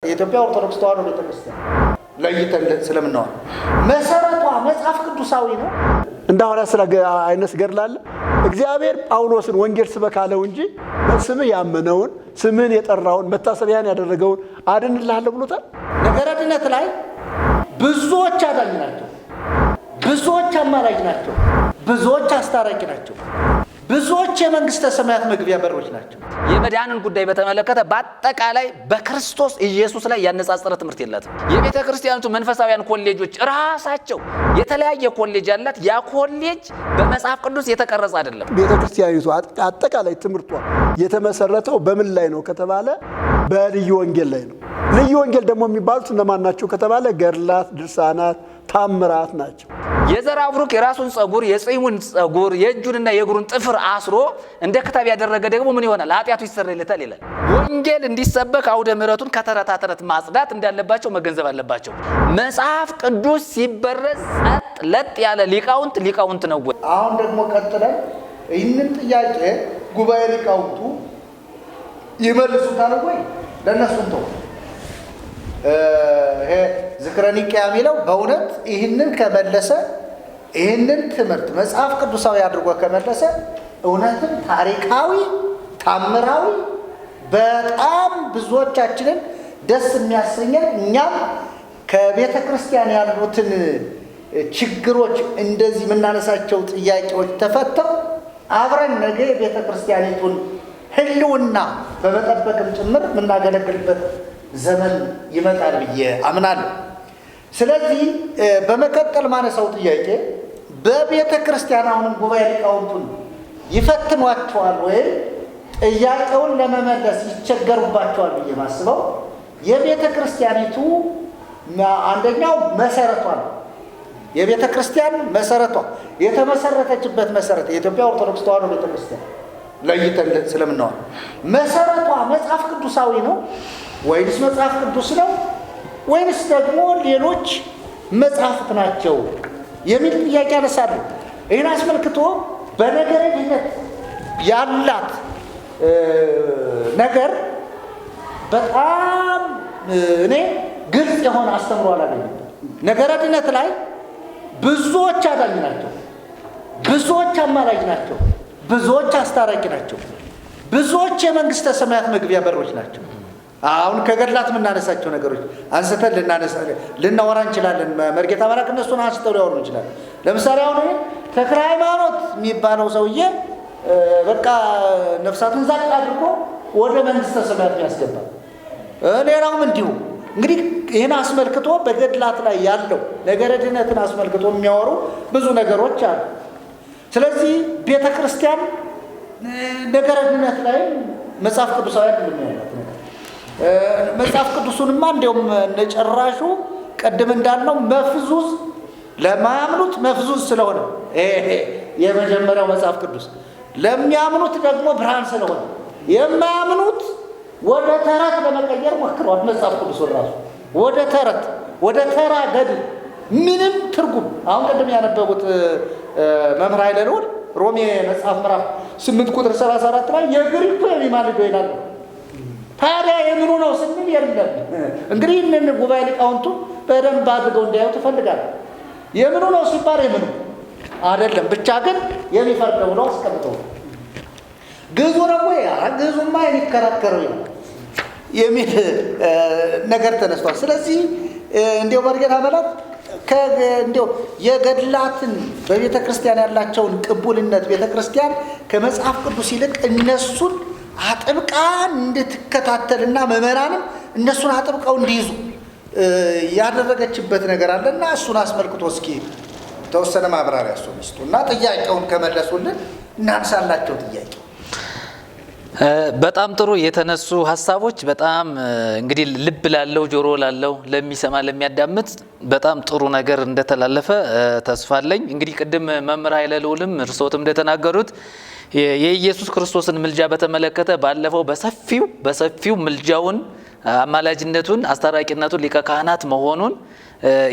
የኢትዮጵያ ኦርቶዶክስ ተዋሕዶ ቤተክርስቲያን ለይተን ስለምናወራ መሰረቷ መጽሐፍ ቅዱሳዊ ነው። እንደ ሐዋርያት ሥራ አይነት ገድላለ እግዚአብሔር ጳውሎስን ወንጌል ስበክ አለው እንጂ በስምህ ያመነውን ስምህን የጠራውን መታሰቢያን ያደረገውን አድንልሃለሁ ብሎታል። ነገረ ድነት ላይ ብዙዎች አዳኝ ናቸው፣ ብዙዎች አማላጅ ናቸው፣ ብዙዎች አስታራቂ ናቸው፣ ብዙዎች የመንግስተ ሰማያት መግቢያ በሮች ናቸው። የመዳንን ጉዳይ በተመለከተ በአጠቃላይ በክርስቶስ ኢየሱስ ላይ ያነጻጸረ ትምህርት የላትም። የቤተ ክርስቲያኒቱ መንፈሳውያን ኮሌጆች ራሳቸው የተለያየ ኮሌጅ ያላት፣ ያ ኮሌጅ በመጽሐፍ ቅዱስ የተቀረጸ አይደለም። ቤተ ክርስቲያኒቱ አጠቃላይ ትምህርቷ የተመሰረተው በምን ላይ ነው ከተባለ በልዩ ወንጌል ላይ ነው። ልዩ ወንጌል ደግሞ የሚባሉት እነማን ናቸው ከተባለ ገድላት፣ ድርሳናት፣ ታምራት ናቸው። የዘራ ብሩክ የራሱን ጸጉር፣ የጽሙን ጸጉር፣ የእጁንና የእግሩን ጥፍር አስሮ እንደ ክታብ ያደረገ ደግሞ ምን ይሆናል? ኃጢአቱ ይሰረይለታል ይላል። ወንጌል እንዲሰበክ አውደ ምሕረቱን ከተረታ ተረት ማጽዳት እንዳለባቸው መገንዘብ አለባቸው። መጽሐፍ ቅዱስ ሲበረዝ ጸጥ ለጥ ያለ ሊቃውንት ነው። አሁን ደግሞ ቀጥለን ይህንን ጥያቄ ጉባኤ ሊቃውንቱ ይመልሱታል ወይ? ለነሱም ተው። ይሄ ዝክረ ኒቅያ የሚለው በእውነት ይህንን ከመለሰ፣ ይህንን ትምህርት መጽሐፍ ቅዱሳዊ አድርጎ ከመለሰ እውነትም ታሪካዊ ታምራዊ በጣም ብዙዎቻችንን ደስ የሚያሰኘን እኛም ከቤተ ክርስቲያን ያሉትን ችግሮች እንደዚህ የምናነሳቸው ጥያቄዎች ተፈተው አብረን ነገ የቤተ ክርስቲያኒቱን ሕልውና በመጠበቅም ጭምር የምናገለግልበት ዘመን ይመጣል ብዬ አምናለሁ። ስለዚህ በመቀጠል ማነሳው ጥያቄ በቤተ ክርስቲያን አሁንም ጉባኤ ሊቃውንቱን ይፈትኗቸዋል ወይም ጥያቄውን ለመመለስ ይቸገሩባቸዋል ብዬ ማስበው የቤተ ክርስቲያኒቱ አንደኛው መሰረቷ ነው። የቤተ ክርስቲያን መሰረቷ የተመሰረተችበት መሰረት የኢትዮጵያ ኦርቶዶክስ ተዋሕዶ ቤተክርስቲያን ለይተን ስለምናወራ መሰረቷ መጽሐፍ ቅዱሳዊ ነው ወይንስ መጽሐፍ ቅዱስ ነው ወይንስ ደግሞ ሌሎች መጽሐፍት ናቸው የሚል ጥያቄ ያነሳሉ። ይህን አስመልክቶ በነገረ ድነት ያላት ነገር በጣም እኔ ግልጽ የሆነ አስተምሮ አላገኘም። ነገረ ድነት ላይ ብዙዎች አዳኝ ናቸው፣ ብዙዎች አማላጅ ናቸው፣ ብዙዎች አስታራቂ ናቸው፣ ብዙዎች የመንግስተ ሰማያት መግቢያ በሮች ናቸው። አሁን ከገድላት የምናነሳቸው ነገሮች አንስተን ልናወራ እንችላለን። መርጌታ መላክ እነሱን አንስተው ሊያወሩ እንችላለን። ለምሳሌ አሁን ተክለ ሃይማኖት የሚባለው ሰውዬ በቃ ነፍሳትን ዛቅ አድርጎ ወደ መንግስተ ሰማያት ያስገባል። ሌላውም እንዲሁ። እንግዲህ ይህን አስመልክቶ በገድላት ላይ ያለው ነገረ ድነትን አስመልክቶ የሚያወሩ ብዙ ነገሮች አሉ። ስለዚህ ቤተ ክርስቲያን ነገረ ድነት ላይ መጽሐፍ ቅዱሳዊ አይደለም ያላት ነገር። መጽሐፍ ቅዱሱንማ እንዲያውም እንደጨራሹ ቅድም እንዳልነው መፍዙዝ ለማያምኑት መፍዙዝ ስለሆነ የመጀመሪያው መጽሐፍ ቅዱስ ለሚያምኑት ደግሞ ብርሃን ስለሆነ የማያምኑት ወደ ተረት ለመቀየር ሞክረዋል። መጽሐፍ ቅዱሱን ራሱ ወደ ተረት ወደ ተራ ገድል ምንም ትርጉም አሁን ቅድም ያነበቡት መምህር ኃይለ ልዑል ሮሜ መጽሐፍ ምዕራፍ 8 ቁጥር 34 ላይ የግሪኩ የሚማልደው ይላል። ታዲያ የምኑ ነው ስንል የለም። እንግዲህ እነን ጉባኤ ሊቃውንቱ በደንብ አድርገው እንዲያዩ ትፈልጋለህ። የምኑ ነው ሲባል የምኑ አይደለም ብቻ ግን የሚፈርደው ነው አስቀምጠው። ግዙ ነው ወይ ግዙማ የሚከራከረው የሚል ነገር ተነስቷል። ስለዚህ እንዲያው መርጌታ መላክ እንዲያው የገድላትን በቤተ ክርስቲያን ያላቸውን ቅቡልነት ቤተ ክርስቲያን ከመጽሐፍ ቅዱስ ይልቅ እነሱን አጥብቃ እንድትከታተልና ምዕመናንም እነሱን አጥብቀው እንዲይዙ ያደረገችበት ነገር አለና እሱን አስመልክቶ እስኪ ተወሰነ ማብራሪያ እሱ እና ጥያቄውን ከመለሱልን እናንሳላቸው። ጥያቄው በጣም ጥሩ የተነሱ ሀሳቦች በጣም እንግዲህ ልብ ላለው ጆሮ ላለው ለሚሰማ ለሚያዳምጥ በጣም ጥሩ ነገር እንደተላለፈ ተስፋ አለኝ። እንግዲህ ቅድም መምህር ኃይለ ልዑልም እርስዎትም እንደተናገሩት የኢየሱስ ክርስቶስን ምልጃ በተመለከተ ባለፈው በሰፊው ምልጃውን፣ አማላጅነቱን፣ አስታራቂነቱን፣ ሊቀ ካህናት መሆኑን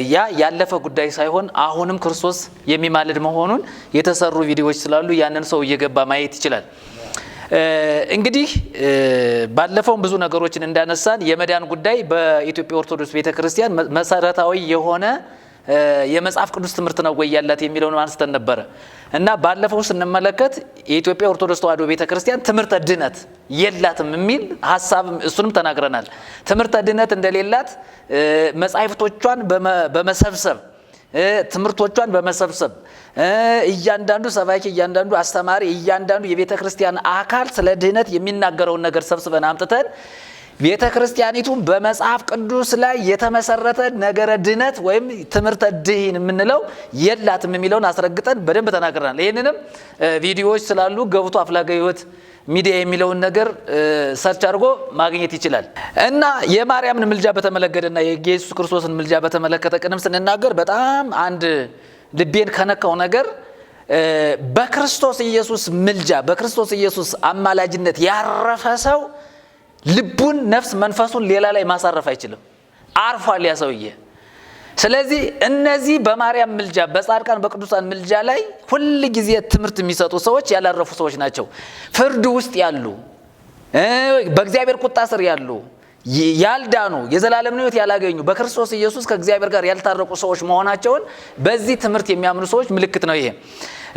ያ ያለፈ ጉዳይ ሳይሆን አሁንም ክርስቶስ የሚማልድ መሆኑን የተሰሩ ቪዲዮዎች ስላሉ ያንን ሰው እየገባ ማየት ይችላል። እንግዲህ ባለፈው ብዙ ነገሮችን እንዳነሳን የመዳን ጉዳይ በኢትዮጵያ ኦርቶዶክስ ቤተክርስቲያን መሰረታዊ የሆነ የመጽሐፍ ቅዱስ ትምህርት ነው ወይ ያላት የሚለውን አንስተን ነበር እና ባለፈው ስንመለከት የኢትዮጵያ ኦርቶዶክስ ተዋሕዶ ቤተክርስቲያን ትምህርተ ድነት የላትም የሚል ሐሳብ እሱንም ተናግረናል። ትምህርተ ድነት እንደሌላት መጻሕፍቶቿን በመሰብሰብ ትምህርቶቿን በመሰብሰብ እያንዳንዱ ሰባኪ እያንዳንዱ አስተማሪ እያንዳንዱ የቤተ ክርስቲያን አካል ስለ ድህነት የሚናገረውን ነገር ሰብስበን አምጥተን ቤተ ክርስቲያኒቱ በመጽሐፍ ቅዱስ ላይ የተመሰረተ ነገረ ድህነት ወይም ትምህርተ ድህን የምንለው የላትም የሚለውን አስረግጠን በደንብ ተናግረናል። ይህንንም ቪዲዮዎች ስላሉ ገብቶ አፍላገ ሕይወት ሚዲያ የሚለውን ነገር ሰርች አድርጎ ማግኘት ይችላል። እና የማርያምን ምልጃ በተመለከተና የኢየሱስ ክርስቶስን ምልጃ በተመለከተ ቅድም ስንናገር በጣም አንድ ልቤን ከነካው ነገር በክርስቶስ ኢየሱስ ምልጃ በክርስቶስ ኢየሱስ አማላጅነት ያረፈ ሰው ልቡን፣ ነፍስ፣ መንፈሱን ሌላ ላይ ማሳረፍ አይችልም። አርፏል ያ ሰውዬ። ስለዚህ እነዚህ በማርያም ምልጃ በጻድቃን በቅዱሳን ምልጃ ላይ ሁል ጊዜ ትምህርት የሚሰጡ ሰዎች ያላረፉ ሰዎች ናቸው። ፍርድ ውስጥ ያሉ በእግዚአብሔር ቁጣ ስር ያሉ ያልዳኑ የዘላለም ሕይወት ያላገኙ በክርስቶስ ኢየሱስ ከእግዚአብሔር ጋር ያልታረቁ ሰዎች መሆናቸውን በዚህ ትምህርት የሚያምኑ ሰዎች ምልክት ነው ይሄ።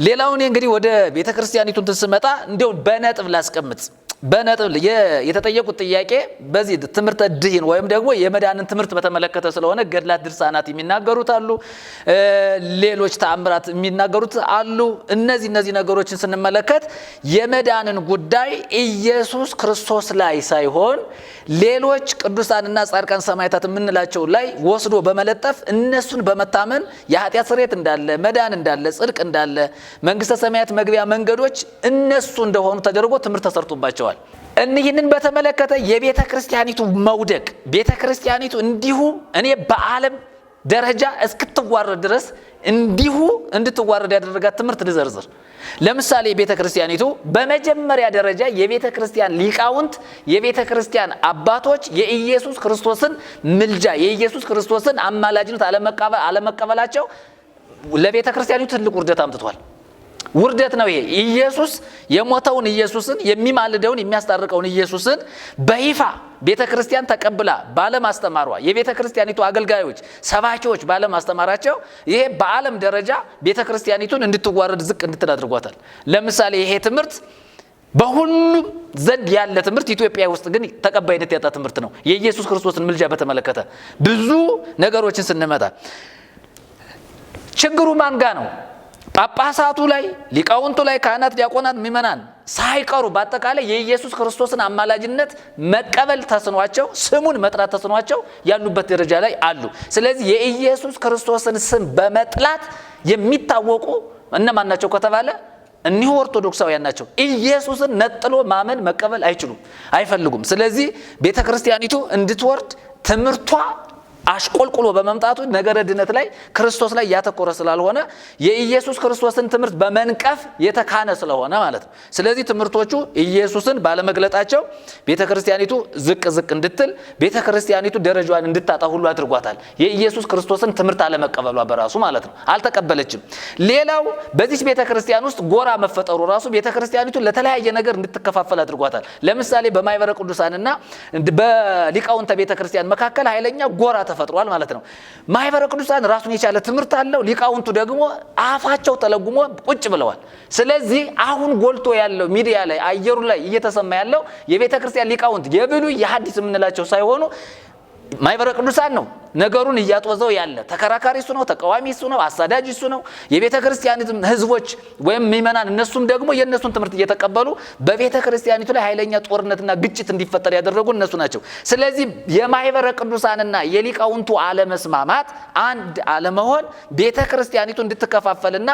ሌላውን እንግዲህ ወደ ቤተክርስቲያኒቱን ስመጣ እንደው በነጥብ ላስቀምጥ። በነጥብ የተጠየቁት ጥያቄ በዚህ ትምህርተ ድህን ወይም ደግሞ የመዳንን ትምህርት በተመለከተ ስለሆነ ገድላት፣ ድርሳናት የሚናገሩት አሉ፣ ሌሎች ተአምራት የሚናገሩት አሉ። እነዚህ ነገሮችን ስንመለከት የመዳንን ጉዳይ ኢየሱስ ክርስቶስ ላይ ሳይሆን ሌሎች ቅዱሳንና ጻድቃን ሰማዕታት የምንላቸው ላይ ወስዶ በመለጠፍ እነሱን በመታመን የኃጢአት ስርየት እንዳለ፣ መዳን እንዳለ፣ ጽድቅ እንዳለ፣ መንግስተ ሰማያት መግቢያ መንገዶች እነሱ እንደሆኑ ተደርጎ ትምህርት ተሰርቶባቸዋል። እኒህንን በተመለከተ የቤተ ክርስቲያኒቱ መውደቅ ቤተ ክርስቲያኒቱ እንዲሁ እኔ በዓለም ደረጃ እስክትዋረድ ድረስ እንዲሁ እንድትዋረድ ያደረጋት ትምህርት ልዘርዝር። ለምሳሌ ቤተ ክርስቲያኒቱ በመጀመሪያ ደረጃ የቤተ ክርስቲያን ሊቃውንት የቤተ ክርስቲያን አባቶች የኢየሱስ ክርስቶስን ምልጃ የኢየሱስ ክርስቶስን አማላጅነት አለመቀበላቸው ለቤተ ክርስቲያኒቱ ትልቅ ውርደት አምጥቷል። ውርደት ነው ይሄ። ኢየሱስ የሞተውን ኢየሱስን የሚማልደውን የሚያስታርቀውን ኢየሱስን በይፋ ቤተ ክርስቲያን ተቀብላ ባለማስተማሯ የቤተ ክርስቲያኒቱ አገልጋዮች ሰባኪዎች ባለማስተማራቸው ይሄ በዓለም ደረጃ ቤተ ክርስቲያኒቱን እንድትዋረድ ዝቅ እንድትል አድርጓታል። ለምሳሌ ይሄ ትምህርት በሁሉም ዘንድ ያለ ትምህርት ኢትዮጵያ ውስጥ ግን ተቀባይነት ያጣ ትምህርት ነው። የኢየሱስ ክርስቶስን ምልጃ በተመለከተ ብዙ ነገሮችን ስንመጣ ችግሩ ማን ጋ ነው? ጳጳሳቱ ላይ፣ ሊቃውንቱ ላይ፣ ካህናት፣ ዲያቆናት፣ ምእመናን ሳይቀሩ በአጠቃላይ የኢየሱስ ክርስቶስን አማላጅነት መቀበል ተስኗቸው ስሙን መጥራት ተስኗቸው ያሉበት ደረጃ ላይ አሉ። ስለዚህ የኢየሱስ ክርስቶስን ስም በመጥላት የሚታወቁ እነማን ናቸው ከተባለ እኒሁ ኦርቶዶክሳውያን ናቸው። ኢየሱስን ነጥሎ ማመን መቀበል አይችሉም፣ አይፈልጉም። ስለዚህ ቤተክርስቲያኒቱ እንድትወርድ ትምህርቷ አሽቆልቁሎ በመምጣቱ ነገረ ድነት ላይ ክርስቶስ ላይ ያተኮረ ስላልሆነ የኢየሱስ ክርስቶስን ትምህርት በመንቀፍ የተካነ ስለሆነ ማለት ነው። ስለዚህ ትምህርቶቹ ኢየሱስን ባለመግለጣቸው ቤተክርስቲያኒቱ ዝቅ እንድትል ቤተክርስቲያኒቱ ደረጃዋን እንድታጣ ሁሉ አድርጓታል። የኢየሱስ ክርስቶስን ትምህርት አለመቀበሏ በራሱ ማለት ነው፣ አልተቀበለችም። ሌላው በዚህ ቤተክርስቲያን ውስጥ ጎራ መፈጠሩ ራሱ ቤተክርስቲያኒቱ ለተለያየ ነገር እንድትከፋፈል አድርጓታል። ለምሳሌ በማይበረ ቅዱሳንና በሊቃውንተ ቤተክርስቲያን መካከል ኃይለኛ ጎራ ተፈጥሯል ማለት ነው። ማህበረ ቅዱሳን ራሱን የቻለ ትምህርት አለው። ሊቃውንቱ ደግሞ አፋቸው ተለጉሞ ቁጭ ብለዋል። ስለዚህ አሁን ጎልቶ ያለው ሚዲያ ላይ አየሩ ላይ እየተሰማ ያለው የቤተ ክርስቲያን ሊቃውንት የብሉይ የሐዲስ የምንላቸው ሳይሆኑ ማህበረ ቅዱሳን ነው ነገሩን እያጦዘው ያለ። ተከራካሪ እሱ ነው፣ ተቃዋሚ እሱ ነው፣ አሳዳጅ እሱ ነው። የቤተ ክርስቲያን ህዝቦች ወይም ምእመናን እነሱም ደግሞ የነሱን ትምህርት እየተቀበሉ በቤተ ክርስቲያኒቱ ላይ ኃይለኛ ጦርነትና ግጭት እንዲፈጠር ያደረጉ እነሱ ናቸው። ስለዚህ የማህበረ ቅዱሳንና የሊቃውንቱ አለመስማማት፣ አንድ አለመሆን ቤተ ክርስቲያኒቱ እንድትከፋፈልና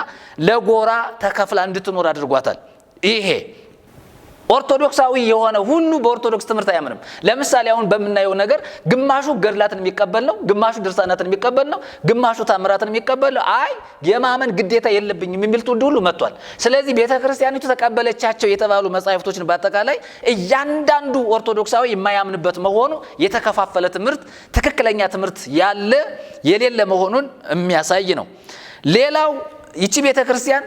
ለጎራ ተከፍላ እንድትኖር አድርጓታል። ይሄ ኦርቶዶክሳዊ የሆነ ሁሉ በኦርቶዶክስ ትምህርት አያምንም። ለምሳሌ አሁን በመናየው ነገር ግማሹ ገድላትን የሚቀበል ነው፣ ግማሹ ድርሳናትን የሚቀበል ነው፣ ግማሹ ታምራትን የሚቀበል ነው። አይ የማመን ግዴታ የለብኝም የሚል ትውልድ ሁሉ መጥቷል። ስለዚህ ቤተክርስቲያኒቱ ተቀበለቻቸው የተባሉ መጻሕፍቶችን በአጠቃላይ እያንዳንዱ ኦርቶዶክሳዊ የማያምንበት መሆኑ የተከፋፈለ ትምህርት፣ ትክክለኛ ትምህርት ያለ የሌለ መሆኑን የሚያሳይ ነው። ሌላው ይቺ ቤተክርስቲያን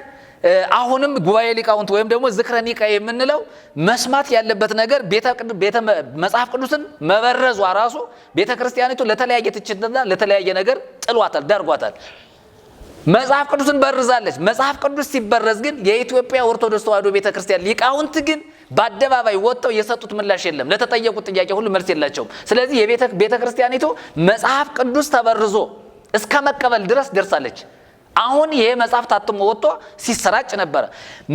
አሁንም ጉባኤ ሊቃውንት ወይም ደግሞ ዝክረ ኒቃ የምንለው መስማት ያለበት ነገር መጽሐፍ ቅዱስን መበረዟ ራሱ ቤተክርስቲያኒቱ ለተለያየ ትችትና ለተለያየ ነገር ጥሏታል፣ ዳርጓታል። መጽሐፍ ቅዱስን በርዛለች። መጽሐፍ ቅዱስ ሲበረዝ ግን የኢትዮጵያ ኦርቶዶክስ ተዋሕዶ ቤተክርስቲያን ሊቃውንት ግን በአደባባይ ወጥተው የሰጡት ምላሽ የለም። ለተጠየቁት ጥያቄ ሁሉ መልስ የላቸውም። ስለዚህ ቤተክርስቲያኒቱ መጽሐፍ ቅዱስ ተበርዞ እስከ መቀበል ድረስ ደርሳለች። አሁን ይሄ መጽሐፍ ታትሞ ወጥቶ ሲሰራጭ ነበረ።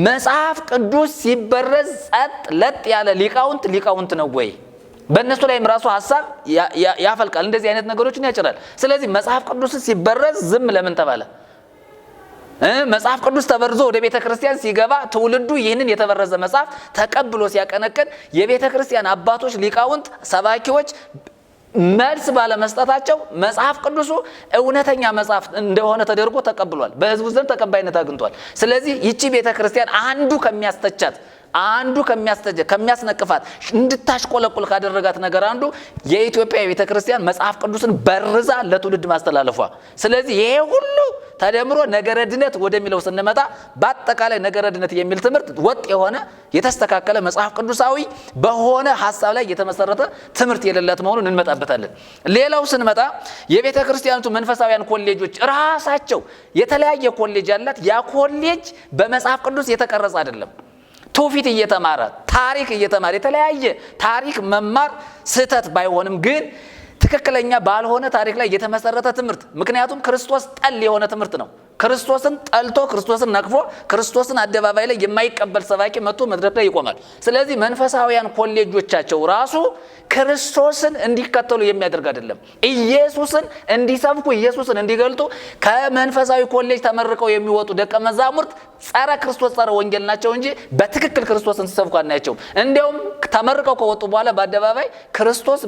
መጽሐፍ ቅዱስ ሲበረዝ ጸጥ ለጥ ያለ ሊቃውንት ነው ወይ? በእነሱ ላይም ራሱ ሐሳብ ያፈልቃል፣ እንደዚህ አይነት ነገሮችን ያጭራል። ስለዚህ መጽሐፍ ቅዱስ ሲበረዝ ዝም ለምን ተባለ? መጽሐፍ ቅዱስ ተበርዞ ወደ ቤተክርስቲያን ሲገባ ትውልዱ ይህንን የተበረዘ መጽሐፍ ተቀብሎ ሲያቀነቅን የቤተክርስቲያን አባቶች፣ ሊቃውንት፣ ሰባኪዎች መልስ ባለመስጠታቸው መጽሐፍ ቅዱሱ እውነተኛ መጽሐፍ እንደሆነ ተደርጎ ተቀብሏል፣ በህዝቡ ዘንድ ተቀባይነት አግኝቷል። ስለዚህ ይቺ ቤተክርስቲያን አንዱ ከሚያስነቅፋት እንድታሽቆለቁል ካደረጋት ነገር አንዱ የኢትዮጵያ ቤተክርስቲያን መጽሐፍ ቅዱስን በርዛ ለትውልድ ማስተላለፏ። ስለዚህ ይሄ ሁሉ ተደምሮ ነገረ ድነት ወደሚለው ስንመጣ በአጠቃላይ ነገረ ድነት የሚል ትምህርት ወጥ የሆነ የተስተካከለ መጽሐፍ ቅዱሳዊ በሆነ ሐሳብ ላይ የተመሰረተ ትምህርት የሌላት መሆኑን እንመጣበታለን። ሌላው ስንመጣ የቤተ ክርስቲያኒቱ መንፈሳዊያን ኮሌጆች ራሳቸው የተለያየ ኮሌጅ አላት። ያ ኮሌጅ በመጽሐፍ ቅዱስ የተቀረጸ አይደለም። ትውፊት እየተማረ ታሪክ እየተማረ የተለያየ ታሪክ መማር ስህተት ባይሆንም ግን ትክክለኛ ባልሆነ ታሪክ ላይ የተመሰረተ ትምህርት፣ ምክንያቱም ክርስቶስ ጠል የሆነ ትምህርት ነው። ክርስቶስን ጠልቶ ክርስቶስን ነቅፎ ክርስቶስን አደባባይ ላይ የማይቀበል ሰባኪ መጥቶ መድረክ ላይ ይቆማል። ስለዚህ መንፈሳዊያን ኮሌጆቻቸው ራሱ ክርስቶስን እንዲከተሉ የሚያደርግ አይደለም። ኢየሱስን እንዲሰብኩ ኢየሱስን እንዲገልጡ ከመንፈሳዊ ኮሌጅ ተመርቀው የሚወጡ ደቀ መዛሙርት ጸረ ክርስቶስ ጸረ ወንጌል ናቸው እንጂ በትክክል ክርስቶስን ሲሰብኩ አናያቸውም። እንዲያውም ተመርቀው ከወጡ በኋላ በአደባባይ ክርስቶስ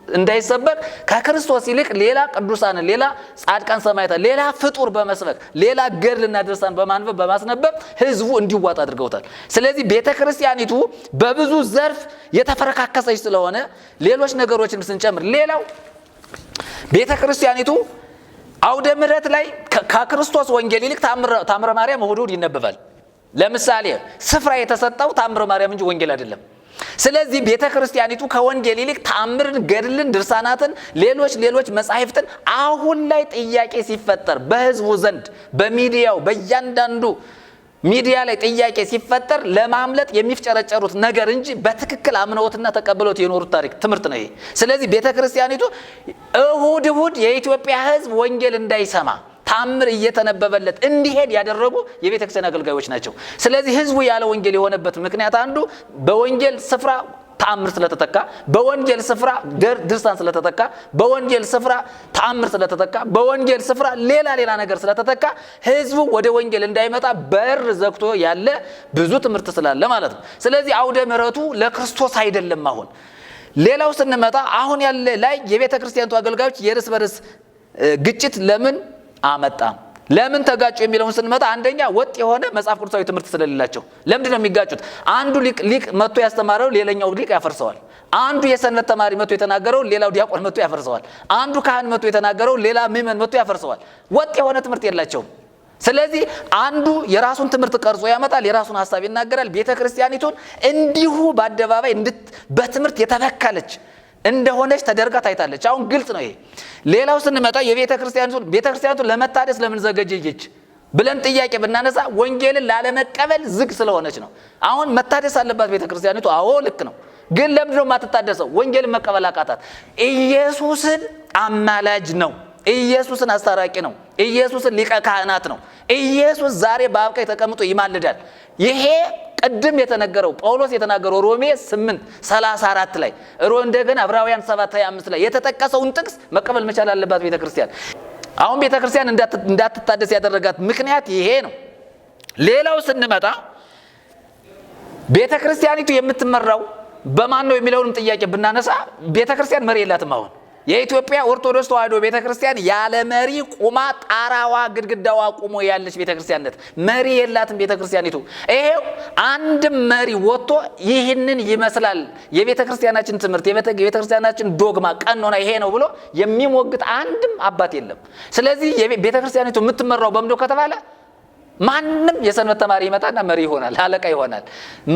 እንዳይሰበክ ከክርስቶስ ይልቅ ሌላ ቅዱሳንን፣ ሌላ ጻድቃን ሰማዕታት፣ ሌላ ፍጡር በመስበክ ሌላ ገድልና ድርሳን በማንበብ በማስነበብ ህዝቡ እንዲዋጥ አድርገውታል። ስለዚህ ቤተክርስቲያኒቱ በብዙ ዘርፍ የተፈረካከሰች ስለሆነ ሌሎች ነገሮችን ስንጨምር ሌላው ቤተክርስቲያኒቱ አውደ ምሕረት ላይ ከክርስቶስ ወንጌል ይልቅ ታምረ ማርያም እሑድ እሑድ ይነበባል። ለምሳሌ ስፍራ የተሰጠው ታምረ ማርያም እንጂ ወንጌል አይደለም። ስለዚህ ቤተክርስቲያኒቱ ከወንጌል ይልቅ ተአምርን፣ ገድልን፣ ድርሳናትን፣ ሌሎች መጻሕፍትን አሁን ላይ ጥያቄ ሲፈጠር በህዝቡ ዘንድ በሚዲያው በእያንዳንዱ ሚዲያ ላይ ጥያቄ ሲፈጠር ለማምለጥ የሚፍጨረጨሩት ነገር እንጂ በትክክል አምነውትና ተቀብለውት የኖሩት ታሪክ ትምህርት ነው ይሄ። ስለዚህ ቤተክርስቲያኒቱ እሑድ እሑድ የኢትዮጵያ ህዝብ ወንጌል እንዳይሰማ ታምር እየተነበበለት እንዲሄድ ያደረጉ የቤተክርስቲያን አገልጋዮች ናቸው። ስለዚህ ህዝቡ ያለ ወንጌል የሆነበት ምክንያት አንዱ በወንጌል ስፍራ ተአምር ስለተተካ፣ በወንጌል ስፍራ ድርሳን ስለተተካ፣ በወንጌል ስፍራ ተአምር ስለተተካ፣ በወንጌል ስፍራ ሌላ ነገር ስለተተካ ህዝቡ ወደ ወንጌል እንዳይመጣ በር ዘግቶ ያለ ብዙ ትምህርት ስላለ ማለት ነው። ስለዚህ አውደ ምሕረቱ ለክርስቶስ አይደለም። አሁን ሌላው ስንመጣ አሁን ያለ ላይ የቤተክርስቲያኒቱ አገልጋዮች የርስ በርስ ግጭት ለምን አመጣ፣ ለምን ተጋጩ የሚለውን ስንመጣ አንደኛ ወጥ የሆነ መጽሐፍ ቅዱሳዊ ትምህርት ስለሌላቸው። ለምንድን ነው የሚጋጩት? አንዱ ሊቅ መጥቶ ያስተማረው ሌላኛው ሊቅ ያፈርሰዋል። አንዱ የሰንበት ተማሪ መጥቶ የተናገረው ሌላው ዲያቆን መጥቶ ያፈርሰዋል። አንዱ ካህን መጥቶ የተናገረው ሌላ ምዕመን መጥቶ ያፈርሰዋል። ወጥ የሆነ ትምህርት የላቸውም። ስለዚህ አንዱ የራሱን ትምህርት ቀርጾ ያመጣል፣ የራሱን ሐሳብ ይናገራል። ቤተክርስቲያኒቱን እንዲሁ በአደባባይ በትምህርት የተበከለች እንደሆነች ተደርጋ ታይታለች። አሁን ግልጽ ነው ይሄ። ሌላው ስንመጣ ቤተክርስቲያኒቱ ለመታደስ ለምን ዘገየች ብለን ጥያቄ ብናነሳ ወንጌልን ላለመቀበል ዝግ ስለሆነች ነው። አሁን መታደስ አለባት ቤተክርስቲያኒቱ። አዎ ልክ ነው። ግን ለምንድነው የማትታደሰው? ወንጌልን መቀበል አቃታት። ኢየሱስን አማላጅ ነው። ኢየሱስን አስታራቂ ነው። ኢየሱስን ሊቀ ካህናት ነው። ኢየሱስ ዛሬ በአብ ቀኝ ተቀምጦ ይማልዳል። ይሄ ቅድም የተነገረው ጳውሎስ የተናገረው ሮሜ 8:34 ላይ እንደገና ዕብራውያን 7:25 ላይ የተጠቀሰውን ጥቅስ መቀበል መቻል አለባት ቤተክርስቲያን። አሁን ቤተክርስቲያን እንዳትታደስ ያደረጋት ምክንያት ይሄ ነው። ሌላው ስንመጣ ቤተክርስቲያኒቱ የምትመራው በማን ነው የሚለውንም ጥያቄ ብናነሳ ቤተክርስቲያን መሪ የላትም። አሁን የኢትዮጵያ ኦርቶዶክስ ተዋሕዶ ቤተክርስቲያን ያለ መሪ ቁማ ጣራዋ ግድግዳዋ ቁሞ ያለች ቤተክርስቲያን ናት። መሪ የላትም ቤተክርስቲያኒቱ። ይሄው አንድም መሪ ወጥቶ ይህንን ይመስላል የቤተክርስቲያናችን ትምህርት የቤተክርስቲያናችን ዶግማ ቀኖና ይሄ ነው ብሎ የሚሞግት አንድም አባት የለም። ስለዚህ ቤተክርስቲያኒቱ የምትመራው በምንድነው ከተባለ ማንም የሰንበት ተማሪ ይመጣና መሪ ይሆናል፣ አለቃ ይሆናል።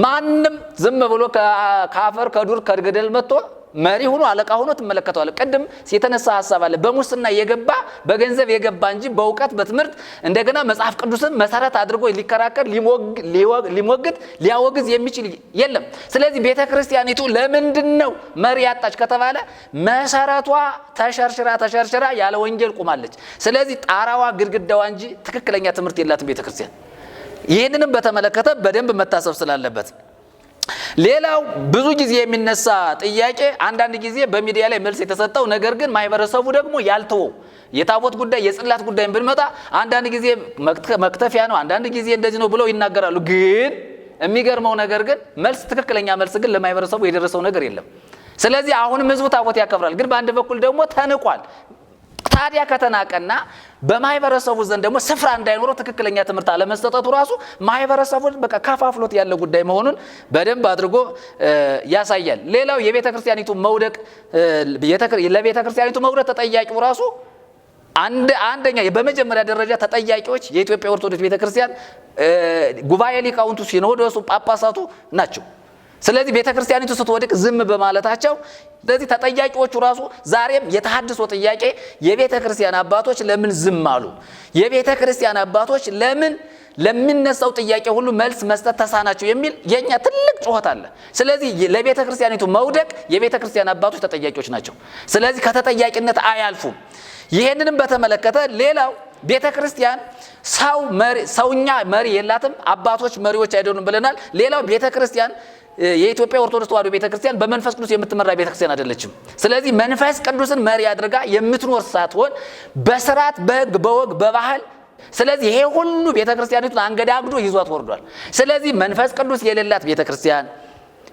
ማንም ዝም ብሎ ከአፈር ከዱር ከገደል መጥቶ መሪ ሆኖ አለቃ ሆኖ ትመለከተዋለህ። ቅድም የተነሳ ሐሳብ አለ። በሙስና የገባ በገንዘብ የገባ እንጂ በእውቀት በትምህርት እንደገና መጽሐፍ ቅዱስን መሰረት አድርጎ ሊከራከር ሊሞግት ሊያወግዝ የሚችል የለም። ስለዚህ ቤተክርስቲያኒቱ ለምንድነው መሪ ያጣች ከተባለ መሰረቷ ተሸርሽራ ያለ ወንጌል ቆማለች። ስለዚህ ጣራዋ ግድግዳዋ እንጂ ትክክለኛ ትምህርት የላትም ቤተክርስቲያን። ይህንንም በተመለከተ በደንብ መታሰብ ስላለበት ሌላው ብዙ ጊዜ የሚነሳ ጥያቄ አንዳንድ ጊዜ በሚዲያ ላይ መልስ የተሰጠው ነገር ግን ማህበረሰቡ ደግሞ ያልተወው የታቦት ጉዳይ የጽላት ጉዳይ ብንመጣ አንዳንድ ጊዜ መክተፊያ ነው፣ አንዳንድ ጊዜ እንደዚህ ነው ብለው ይናገራሉ። ግን የሚገርመው ነገር ግን ትክክለኛ መልስ ግን ለማህበረሰቡ የደረሰው ነገር የለም። ስለዚህ አሁንም ህዝቡ ታቦት ያከብራል፣ ግን በአንድ በኩል ደግሞ ተንቋል። ታዲያ ከተናቀና በማህበረሰቡ ዘንድ ደግሞ ስፍራ እንዳይኖረው ትክክለኛ ትምህርት አለመስጠቱ ራሱ ማህበረሰቡን በቃ ከፋፍሎት ያለ ጉዳይ መሆኑን በደንብ አድርጎ ያሳያል። ሌላው የቤተክርስቲያኒቱ መውደቅ ለቤተክርስቲያኒቱ መውደቅ ተጠያቂው ራሱ አንደኛ በመጀመሪያ ደረጃ ተጠያቂዎች የኢትዮጵያ ኦርቶዶክስ ቤተክርስቲያን ጉባኤ ሊቃውንቱ፣ ሲኖዶሱ፣ ጳጳሳቱ ናቸው። ስለዚህ ቤተክርስቲያኒቱ ስትወድቅ ዝም በማለታቸው ስለዚህ ተጠያቂዎቹ ራሱ ዛሬም የተሐድሶ ጥያቄ የቤተክርስቲያን አባቶች ለምን ዝም አሉ? የቤተክርስቲያን አባቶች ለምን ለሚነሳው ጥያቄ ሁሉ መልስ መስጠት ተሳናቸው የሚል የኛ ትልቅ ጩኸት አለ። ስለዚህ ለቤተክርስቲያኒቱ መውደቅ የቤተክርስቲያን አባቶች ተጠያቂዎች ናቸው። ስለዚህ ከተጠያቂነት አያልፉም። ይሄንንም በተመለከተ ሌላው ቤተክርስቲያን ሰውኛ መሪ የላትም፣ አባቶች መሪዎች አይደሉም ብለናል። ሌላው ቤተክርስቲያን የኢትዮጵያ ኦርቶዶክስ ተዋሕዶ ቤተክርስቲያን በመንፈስ ቅዱስ የምትመራ ቤተክርስቲያን አይደለችም። ስለዚህ መንፈስ ቅዱስን መሪ አድርጋ የምትኖር ሳትሆን በስርዓት በሕግ በወግ በባህል ስለዚህ ይሄ ሁሉ ቤተክርስቲያኒቱን አንገዳግዶ ይዟት ወርዷል። ስለዚህ መንፈስ ቅዱስ የሌላት ቤተክርስቲያን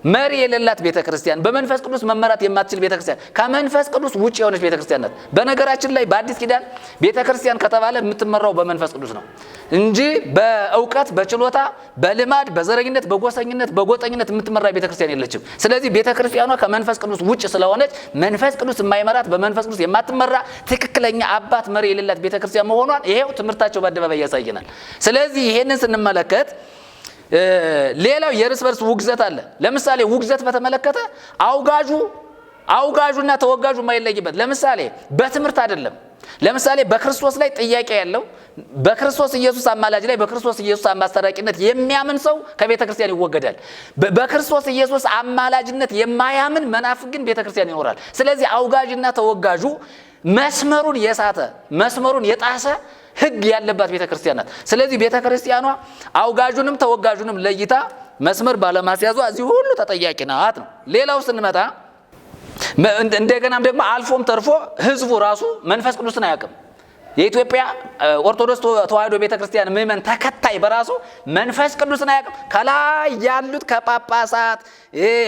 መሪ የሌላት ቤተክርስቲያን በመንፈስ ቅዱስ መመራት የማትችል ቤተክርስቲያን ከመንፈስ ቅዱስ ውጭ የሆነች ቤተክርስቲያን ናት። በነገራችን ላይ በአዲስ ኪዳን ቤተክርስቲያን ከተባለ የምትመራው በመንፈስ ቅዱስ ነው እንጂ በእውቀት በችሎታ በልማድ በዘረኝነት በጎሰኝነት በጎጠኝነት የምትመራ ቤተክርስቲያን የለችም። ስለዚህ ቤተክርስቲያኗ ከመንፈስ ቅዱስ ውጭ ስለሆነች መንፈስ ቅዱስ የማይመራት በመንፈስ ቅዱስ የማትመራ ትክክለኛ አባት መሪ የሌላት ቤተክርስቲያን መሆኗን ይሄው ትምህርታቸው በአደባባይ ያሳየናል። ስለዚህ ይሄንን ስንመለከት ሌላው የርስ በርስ ውግዘት አለ። ለምሳሌ ውግዘት በተመለከተ አውጋዡና ተወጋዡ የማይለይበት ለምሳሌ በትምህርት አይደለም። ለምሳሌ በክርስቶስ ላይ ጥያቄ ያለው በክርስቶስ ኢየሱስ አማላጅ ላይ በክርስቶስ ኢየሱስ አማስታራቂነት የሚያምን ሰው ከቤተ ክርስቲያን ይወገዳል። በክርስቶስ ኢየሱስ አማላጅነት የማያምን መናፍቅ ግን ቤተ ክርስቲያን ይኖራል። ስለዚህ አውጋዥና ተወጋዡ መስመሩን የሳተ መስመሩን የጣሰ ሕግ ያለባት ቤተክርስቲያን ናት። ስለዚህ ቤተክርስቲያኗ አውጋዡንም ተወጋዡንም ለይታ መስመር ባለማስያዟ እዚህ ሁሉ ተጠያቂ ናት ነው። ሌላው ስንመጣ እንደገናም ደግሞ አልፎም ተርፎ ህዝቡ ራሱ መንፈስ ቅዱስን አያውቅም። የኢትዮጵያ ኦርቶዶክስ ተዋሕዶ ቤተክርስቲያን ምእመን ተከታይ በራሱ መንፈስ ቅዱስን አያውቅም። ከላይ ያሉት ከጳጳሳት፣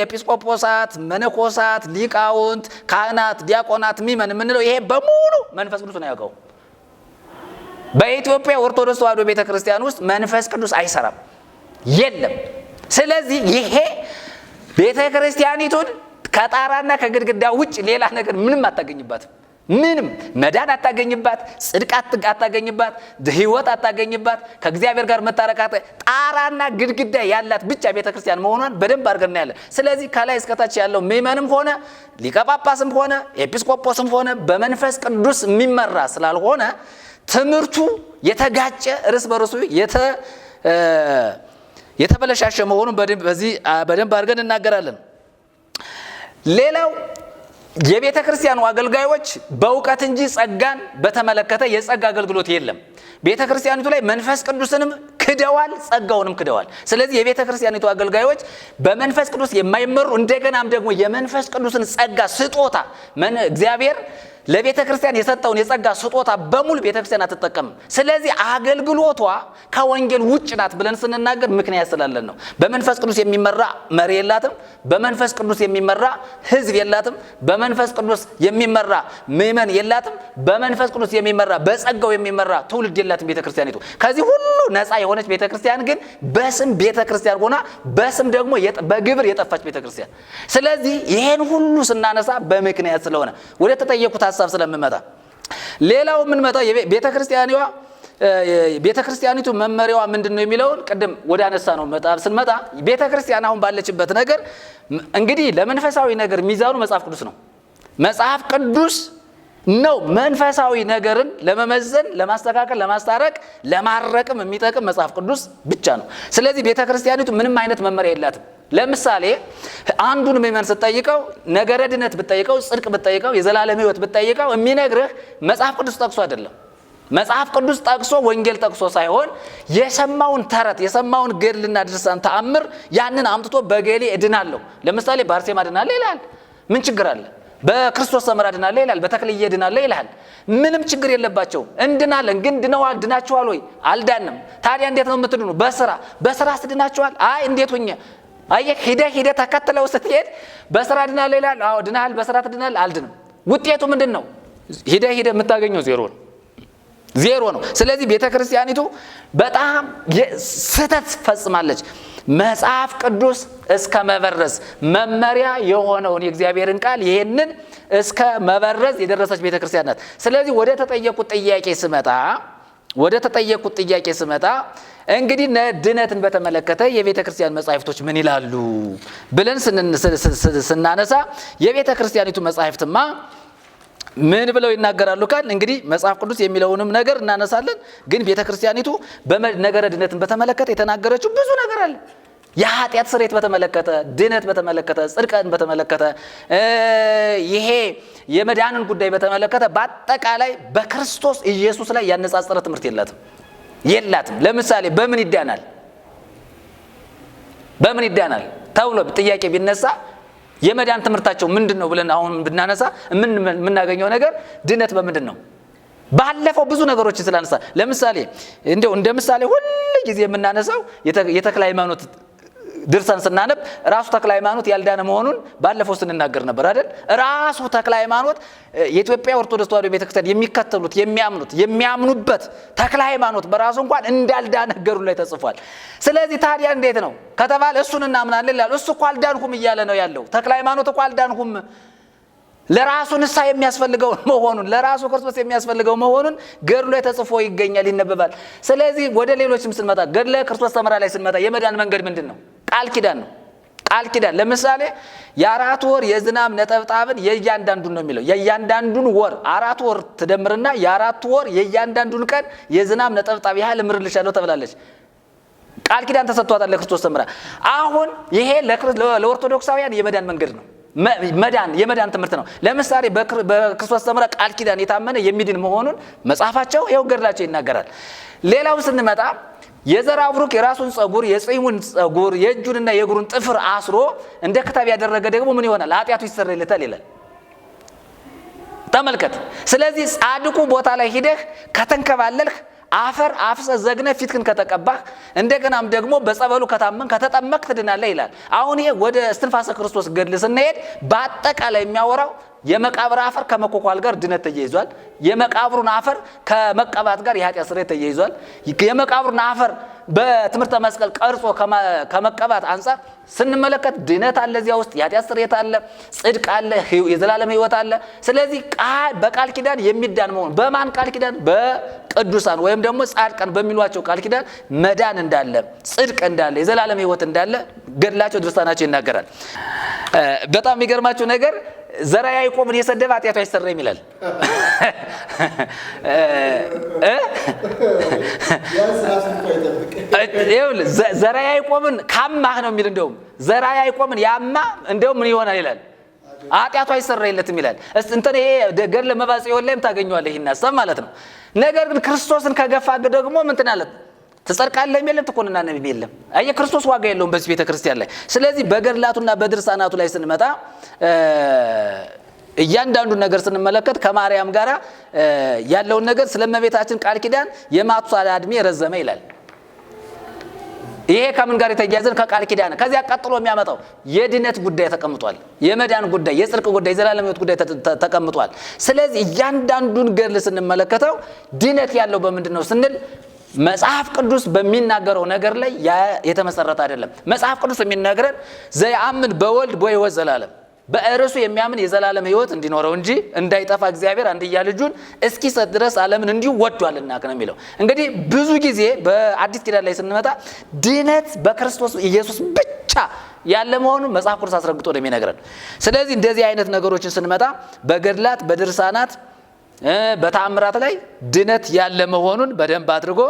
ኤጲስቆጶሳት፣ መነኮሳት፣ ሊቃውንት፣ ካህናት፣ ዲያቆናት ምእመን የምንለው ይሄ በሙሉ መንፈስ ቅዱስን አያውቀው። በኢትዮጵያ ኦርቶዶክስ ተዋሕዶ ቤተክርስቲያን ውስጥ መንፈስ ቅዱስ አይሰራም፣ የለም። ስለዚህ ይሄ ቤተክርስቲያኒቱን ከጣራና ከግድግዳ ውጭ ሌላ ነገር ምንም አታገኝባትም። ምንም መዳን አታገኝባት፣ ጽድቅ አታገኝባት፣ ህይወት አታገኝባት፣ ከእግዚአብሔር ጋር መታረቃት ጣራና ግድግዳ ያላት ብቻ ቤተክርስቲያን መሆኗን በደንብ አድርገን እናያለን። ስለዚህ ከላይ እስከታች ያለው ምእመንም ሆነ ሊቀ ጳጳስም ሆነ ኤጲስቆጶስም ሆነ በመንፈስ ቅዱስ የሚመራ ስላልሆነ ትምህርቱ የተጋጨ እርስ በርሱ የተበለሻሸ መሆኑን በዚህ በደንብ አድርገን እናገራለን። ሌላው የቤተ ክርስቲያኑ አገልጋዮች በእውቀት እንጂ ጸጋን በተመለከተ የጸጋ አገልግሎት የለም። ቤተ ክርስቲያኒቱ ላይ መንፈስ ቅዱስንም ክደዋል፣ ጸጋውንም ክደዋል። ስለዚህ የቤተ ክርስቲያኒቱ አገልጋዮች በመንፈስ ቅዱስ የማይመሩ እንደገናም ደግሞ የመንፈስ ቅዱስን ጸጋ ስጦታ እግዚአብሔር ለቤተ ክርስቲያን የሰጠውን የጸጋ ስጦታ በሙሉ ቤተ ክርስቲያን አትጠቀምም። ስለዚህ አገልግሎቷ ከወንጌል ውጭ ናት ብለን ስንናገር ምክንያት ስላለን ነው። በመንፈስ ቅዱስ የሚመራ መሪ የላትም። በመንፈስ ቅዱስ የሚመራ ሕዝብ የላትም። በመንፈስ ቅዱስ የሚመራ ምእመን የላትም። በመንፈስ ቅዱስ የሚመራ በጸጋው የሚመራ ትውልድ የላትም ቤተ ክርስቲያኒቱ። ከዚህ ሁሉ ነፃ የሆነች ቤተ ክርስቲያን ግን በስም ቤተ ክርስቲያን ሆና በስም ደግሞ በግብር የጠፋች ቤተ ክርስቲያን። ስለዚህ ይሄን ሁሉ ስናነሳ በምክንያት ስለሆነ ወደ ተጠየቁት ሐሳብ ስለምመጣ ሌላው የምንመጣው ቤተ ክርስቲያኒዋ ቤተክርስቲያኒቱ መመሪያዋ ምንድነው የሚለውን ቅድም ወደ አነሳ ነው ስንመጣ ቤተክርስቲያን አሁን ባለችበት ነገር እንግዲህ ለመንፈሳዊ ነገር ሚዛኑ መጽሐፍ ቅዱስ ነው። መጽሐፍ ቅዱስ ነው መንፈሳዊ ነገርን ለመመዘን፣ ለማስተካከል፣ ለማስታረቅ፣ ለማረቅም የሚጠቅም መጽሐፍ ቅዱስ ብቻ ነው። ስለዚህ ቤተክርስቲያኒቱ ምንም አይነት መመሪያ የላትም። ለምሳሌ አንዱን ምእመን ስትጠይቀው ነገረ ድነት ብትጠይቀው፣ ጽድቅ ብትጠይቀው፣ የዘላለም ሕይወት ብትጠይቀው የሚነግርህ መጽሐፍ ቅዱስ ጠቅሶ አይደለም። መጽሐፍ ቅዱስ ጠቅሶ ወንጌል ጠቅሶ ሳይሆን የሰማውን ተረት የሰማውን ገድልና ድርሳን ተአምር ያንን አምጥቶ በገሌ እድናለሁ። ለምሳሌ በአርሴማ እድናለሁ ይላል። ምን ችግር አለ? በክርስቶስ ሰምራ እድናለሁ ይላል። በተክልዬ እድናለሁ ይላል። ምንም ችግር የለባቸውም። እንድናለን። ግን ድናችኋል ወይ? አልዳንም። ታዲያ እንዴት ነው የምትድኑ? በስራ ስትድናችኋል? አይ እንዴት ሆኜ? አየህ ሂደህ ተከትለው ስትሄድ በስራ እድናለሁ ይላል። አዎ ድናል። በስራ ትድናል? አልድንም። ውጤቱ ምንድን ነው? ሂደህ የምታገኘው ዜሮ ነው። ስለዚህ ቤተክርስቲያኒቱ በጣም ስህተት ፈጽማለች። መጽሐፍ ቅዱስ እስከ መበረዝ መመሪያ የሆነውን የእግዚአብሔርን ቃል ይሄንን እስከ መበረዝ የደረሰች ቤተክርስቲያን ናት። ስለዚህ ወደ ተጠየቁት ጥያቄ ስመጣ እንግዲህ ድነትን በተመለከተ የቤተክርስቲያን መጻሕፍቶች ምን ይላሉ ብለን ስናነሳ የቤተክርስቲያኒቱ መጻሕፍትማ ምን ብለው ይናገራሉ ካል እንግዲህ መጽሐፍ ቅዱስ የሚለውንም ነገር እናነሳለን። ግን ቤተክርስቲያኒቱ በነገረ ድነትን በተመለከተ የተናገረችው ብዙ ነገር አለ። የኃጢአት ስርየት በተመለከተ፣ ድነት በተመለከተ፣ ጽድቅን በተመለከተ፣ ይሄ የመዳንን ጉዳይ በተመለከተ በአጠቃላይ በክርስቶስ ኢየሱስ ላይ ያነጻጸረ ትምህርት የላትም። ለምሳሌ በምን ይዳናል ተብሎ ጥያቄ ቢነሳ የመዳን ትምህርታቸው ምንድነው ብለን አሁን ብናነሳ የምናገኘው ነገር ድነት በምንድን ነው? ባለፈው ብዙ ነገሮችን ስላነሳ ለምሳሌ እንደ ምሳሌ ሁሉ ጊዜ የምናነሳው የተክለ ሃይማኖት ድርሳን ስናነብ ራሱ ተክለ ሃይማኖት ያልዳነ መሆኑን ባለፈው ስንናገር ነበር አይደል? ራሱ ተክለ ሃይማኖት የኢትዮጵያ ኦርቶዶክስ ተዋሕዶ ቤተክርስቲያን የሚከተሉት የሚያምኑበት ተክለ ሃይማኖት በራሱ እንኳን እንዳልዳነ ነገሩ ላይ ተጽፏል። ስለዚህ ታዲያ እንዴት ነው ከተባለ እሱን እናምናለን ይላል። እሱ እኮ አልዳንኩም እያለ ነው ያለው። ተክለ ሃይማኖት እኮ አልዳንኩም ለራሱ ንስሐ የሚያስፈልገው መሆኑን ለራሱ ክርስቶስ የሚያስፈልገው መሆኑን ገድሉ ላይ ተጽፎ ይገኛል፣ ይነበባል። ስለዚህ ወደ ሌሎችም ስንመጣ ገድለ ክርስቶስ ሰምራ ላይ ስንመጣ የመዳን መንገድ ምንድን ነው? ቃል ኪዳን ነው። ቃል ኪዳን ለምሳሌ የ4 ወር የዝናብ ነጠብጣብን የእያንዳንዱን ነው የሚለው። የእያንዳንዱን ወር 4 ወር ትደምርና የ4 ወር የእያንዳንዱን ቀን የዝናብ ነጠብጣብ ያህል እምርልሻለሁ ተብላለች። ቃል ኪዳን ተሰጥቷታል ለክርስቶስ ሰምራ። አሁን ይሄ ለኦርቶዶክሳውያን የመዳን መንገድ ነው። የመዳን ትምህርት ነው። ለምሳሌ በክርስቶስ ሰምራ ቃል ኪዳን የታመነ የሚድን መሆኑን መጽሐፋቸው ይኸው ገድላቸው ይናገራል። ሌላው ስንመጣ የዘራ ብሩክ የራሱን ጸጉር የጽሙን ጸጉር የእጁንና የእግሩን ጥፍር አስሮ እንደ ክታብ ያደረገ ደግሞ ምን ይሆናል? ኃጢአቱ ይሰረይለታል ይላል። ተመልከት። ስለዚህ ጻድቁ ቦታ ላይ ሂደህ ከተንከባለልህ አፈር አፍሰ ዘግነ ፊትክን ከተቀባህ እንደገናም ደግሞ በጸበሉ ከታመን ከተጠመቅ ትድናለህ ይላል። አሁን ይሄ ወደ እስትንፋሰ ክርስቶስ ገድል ስንሄድ በአጠቃላይ የሚያወራው የመቃብር አፈር ከመኮኳል ጋር ድነት ተያይዟል። የመቃብሩን አፈር ከመቀባት ጋር የኃጢአት ስርየት ተያይዟል። የመቃብሩን አፈር በትምህርተ መስቀል ቀርጾ ከመቀባት አንፃር ስንመለከት ድነት አለ፣ እዚያ ውስጥ የኃጢአት ስርየት አለ፣ ጽድቅ አለ፣ የዘላለም ሕይወት አለ። ስለዚህ በቃል ኪዳን የሚዳን መሆኑ በማን ቃል ኪዳን? በቅዱሳን ወይም ደግሞ ጻድቃን በሚሏቸው ቃል ኪዳን መዳን እንዳለ፣ ጽድቅ እንዳለ፣ የዘላለም ሕይወት እንዳለ ገድላቸው ድርሳናቸው ይናገራል። በጣም የሚገርማቸው ነገር ዘራ ያዕቆብን የሰደበ ኃጢአቱ አይሰረይም ይላል። ዘራ ያዕቆብን ካማህ ነው የሚል። እንደውም ዘራ ያዕቆብን ያማ እንደውም ምን ይሆናል ይላል? ኃጢአቱ አይሰረይለትም ይላል። እንትን ይሄ ገድለ መባጽዮን ላይም ታገኘዋለህ ይሄን ሐሳብ ማለት ነው። ነገር ግን ክርስቶስን ከገፋ ደግሞ ምን ትናለት? ትጸድቃለህ የለም፣ ትኮንናለህ የለም። አየህ ክርስቶስ ዋጋ የለውም በዚህ ቤተክርስቲያን ላይ። ስለዚህ በገድላቱና በድርሳናቱ ላይ ስንመጣ እያንዳንዱ ነገር ስንመለከት ከማርያም ጋር ያለውን ነገር ስለእመቤታችን ቃል ኪዳን የማቱሳላ ዕድሜ ረዘመ ይላል። ይሄ ከምን ጋር የተያያዘን? ከቃል ኪዳን። ከዚያ ቀጥሎ የሚያመጣው የድነት ጉዳይ ተቀምጧል። የመዳን ጉዳይ፣ የጽድቅ ጉዳይ፣ የዘላለም ሕይወት ጉዳይ ተቀምጧል። ስለዚህ እያንዳንዱን ገድል ስንመለከተው ድነት ያለው በምንድን ነው ስንል መጽሐፍ ቅዱስ በሚናገረው ነገር ላይ የተመሰረተ አይደለም። መጽሐፍ ቅዱስ የሚናገረን ዘያምን በወልድ በሕይወት ዘላለም በእርሱ የሚያምን የዘላለም ሕይወት እንዲኖረው እንጂ እንዳይጠፋ እግዚአብሔር አንድያ ልጁን እስኪሰጥ ድረስ ዓለምን እንዲሁ ወዷልና ነው የሚለው። እንግዲህ ብዙ ጊዜ በአዲስ ኪዳን ላይ ስንመጣ ድነት በክርስቶስ ኢየሱስ ብቻ ያለ መሆኑን መጽሐፍ ቅዱስ አስረግጦ ነው የሚነግረን። ስለዚህ እንደዚህ አይነት ነገሮችን ስንመጣ በገድላት በድርሳናት በተአምራት ላይ ድነት ያለ መሆኑን በደንብ አድርጎ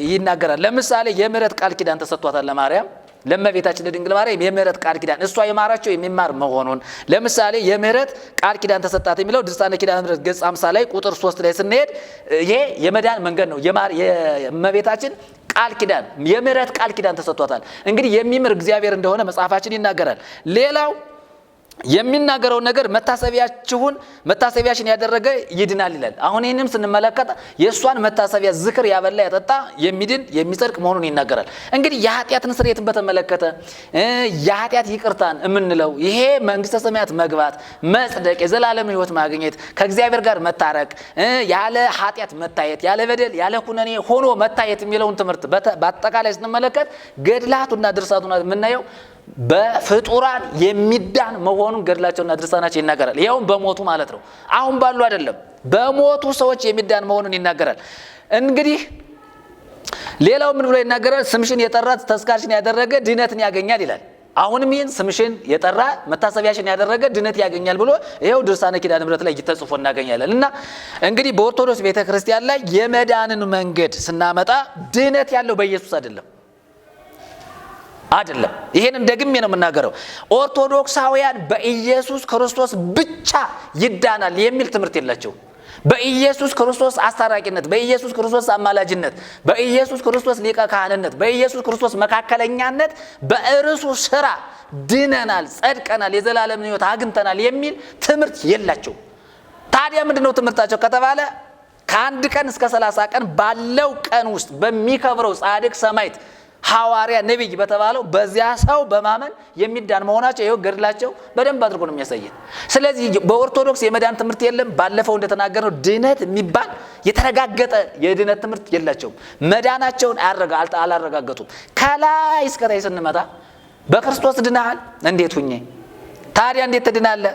ይናገራል። ለምሳሌ የምህረት ቃል ኪዳን ተሰጥቷታል ለማርያም ለእመቤታችን ለድንግል ማርያም የምህረት ቃል ኪዳን እሷ የማራቸው የሚማር መሆኑን ለምሳሌ የምህረት ቃል ኪዳን ተሰጣት የሚለው ድርሳነ ኪዳነ ምህረት ገጽ 50 ላይ ቁጥር 3 ላይ ስንሄድ ይሄ የመዳን መንገድ ነው። የእመቤታችን ቃል ኪዳን የምህረት ቃል ኪዳን ተሰጥቷታል። እንግዲህ የሚምር እግዚአብሔር እንደሆነ መጽሐፋችን ይናገራል። ሌላው የሚናገረው ነገር መታሰቢያሽን ያደረገ ይድናል ይላል። አሁን ይህንም ስንመለከት የእሷን መታሰቢያ ዝክር ያበላ ያጠጣ የሚድን የሚጸድቅ መሆኑን ይናገራል። እንግዲህ የኃጢአትን ስርየትን በተመለከተ የኃጢአት ይቅርታን የምንለው ይሄ መንግስተ ሰማያት መግባት፣ መጽደቅ፣ የዘላለም ሕይወት ማግኘት፣ ከእግዚአብሔር ጋር መታረቅ፣ ያለ ኃጢአት መታየት፣ ያለ በደል ያለ ኩነኔ ሆኖ መታየት የሚለውን ትምህርት በአጠቃላይ ስንመለከት ገድላቱና ድርሳቱና የምናየው በፍጡራን የሚዳን መሆኑን ገድላቸውና ድርሳናቸው ይናገራል። ይኸውም በሞቱ ማለት ነው። አሁን ባሉ አይደለም፣ በሞቱ ሰዎች የሚዳን መሆኑን ይናገራል። እንግዲህ ሌላው ምን ብሎ ይናገራል? ስምሽን የጠራ ተስካርሽን ያደረገ ድነትን ያገኛል ይላል። አሁንም ይህን ስምሽን የጠራ መታሰቢያሽን ያደረገ ድነት ያገኛል ብሎ ይኸው ድርሳነ ኪዳነ ምህረት ላይ ተጽፎ እናገኛለን። እና እንግዲህ በኦርቶዶክስ ቤተክርስቲያን ላይ የመዳንን መንገድ ስናመጣ ድነት ያለው በኢየሱስ አይደለም። ይሄንን ደግሜ ነው የምናገረው። ኦርቶዶክሳውያን በኢየሱስ ክርስቶስ ብቻ ይዳናል የሚል ትምህርት የላቸው። በኢየሱስ ክርስቶስ አስታራቂነት፣ በኢየሱስ ክርስቶስ አማላጅነት፣ በኢየሱስ ክርስቶስ ሊቀ ካህንነት፣ በኢየሱስ ክርስቶስ መካከለኛነት በእርሱ ስራ ድነናል፣ ጸድቀናል፣ የዘላለም ሕይወት አግኝተናል የሚል ትምህርት የላቸው። ታዲያ ምንድነው ትምህርታቸው ከተባለ ከአንድ ቀን እስከ 30 ቀን ባለው ቀን ውስጥ በሚከብረው ጻድቅ ሰማዕት ሐዋርያ ነብይ በተባለው በዚያ ሰው በማመን የሚዳን መሆናቸው ይሄው ገድላቸው በደንብ አድርጎ ነው የሚያሳየን። ስለዚህ በኦርቶዶክስ የመዳን ትምህርት የለም። ባለፈው እንደተናገረው ድነት የሚባል የተረጋገጠ የድነት ትምህርት የላቸውም። መዳናቸውን አላረጋገጡም። ከላይ እስከ ታች ስንመጣ በክርስቶስ ድናሃል፣ እንዴት ሁኜ? ታዲያ እንዴት ትድናለህ?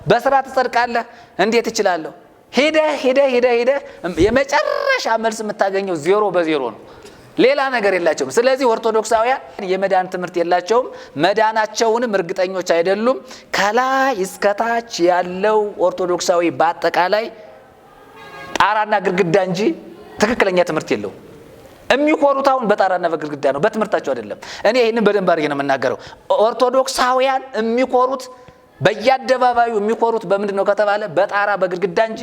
በስራ ትጸድቃለህ። እንዴት እችላለሁ? ሄደ የመጨረሻ መልስ የምታገኘው 0 ነው። ሌላ ነገር የላቸውም። ስለዚህ ኦርቶዶክሳውያን የመዳን ትምህርት የላቸውም። መዳናቸውንም እርግጠኞች አይደሉም። ከላይ እስከታች ያለው ኦርቶዶክሳዊ በአጠቃላይ ጣራና ግድግዳ እንጂ ትክክለኛ ትምህርት የለውም። የሚኮሩት አሁን በጣራና በግድግዳ ነው፣ በትምህርታቸው አይደለም። እኔ ይህንን በደንብ አድርጌ ነው የምናገረው። ኦርቶዶክሳውያን የሚኮሩት በየአደባባዩ የሚኮሩት በምንድን ነው ከተባለ በጣራ በግድግዳ እንጂ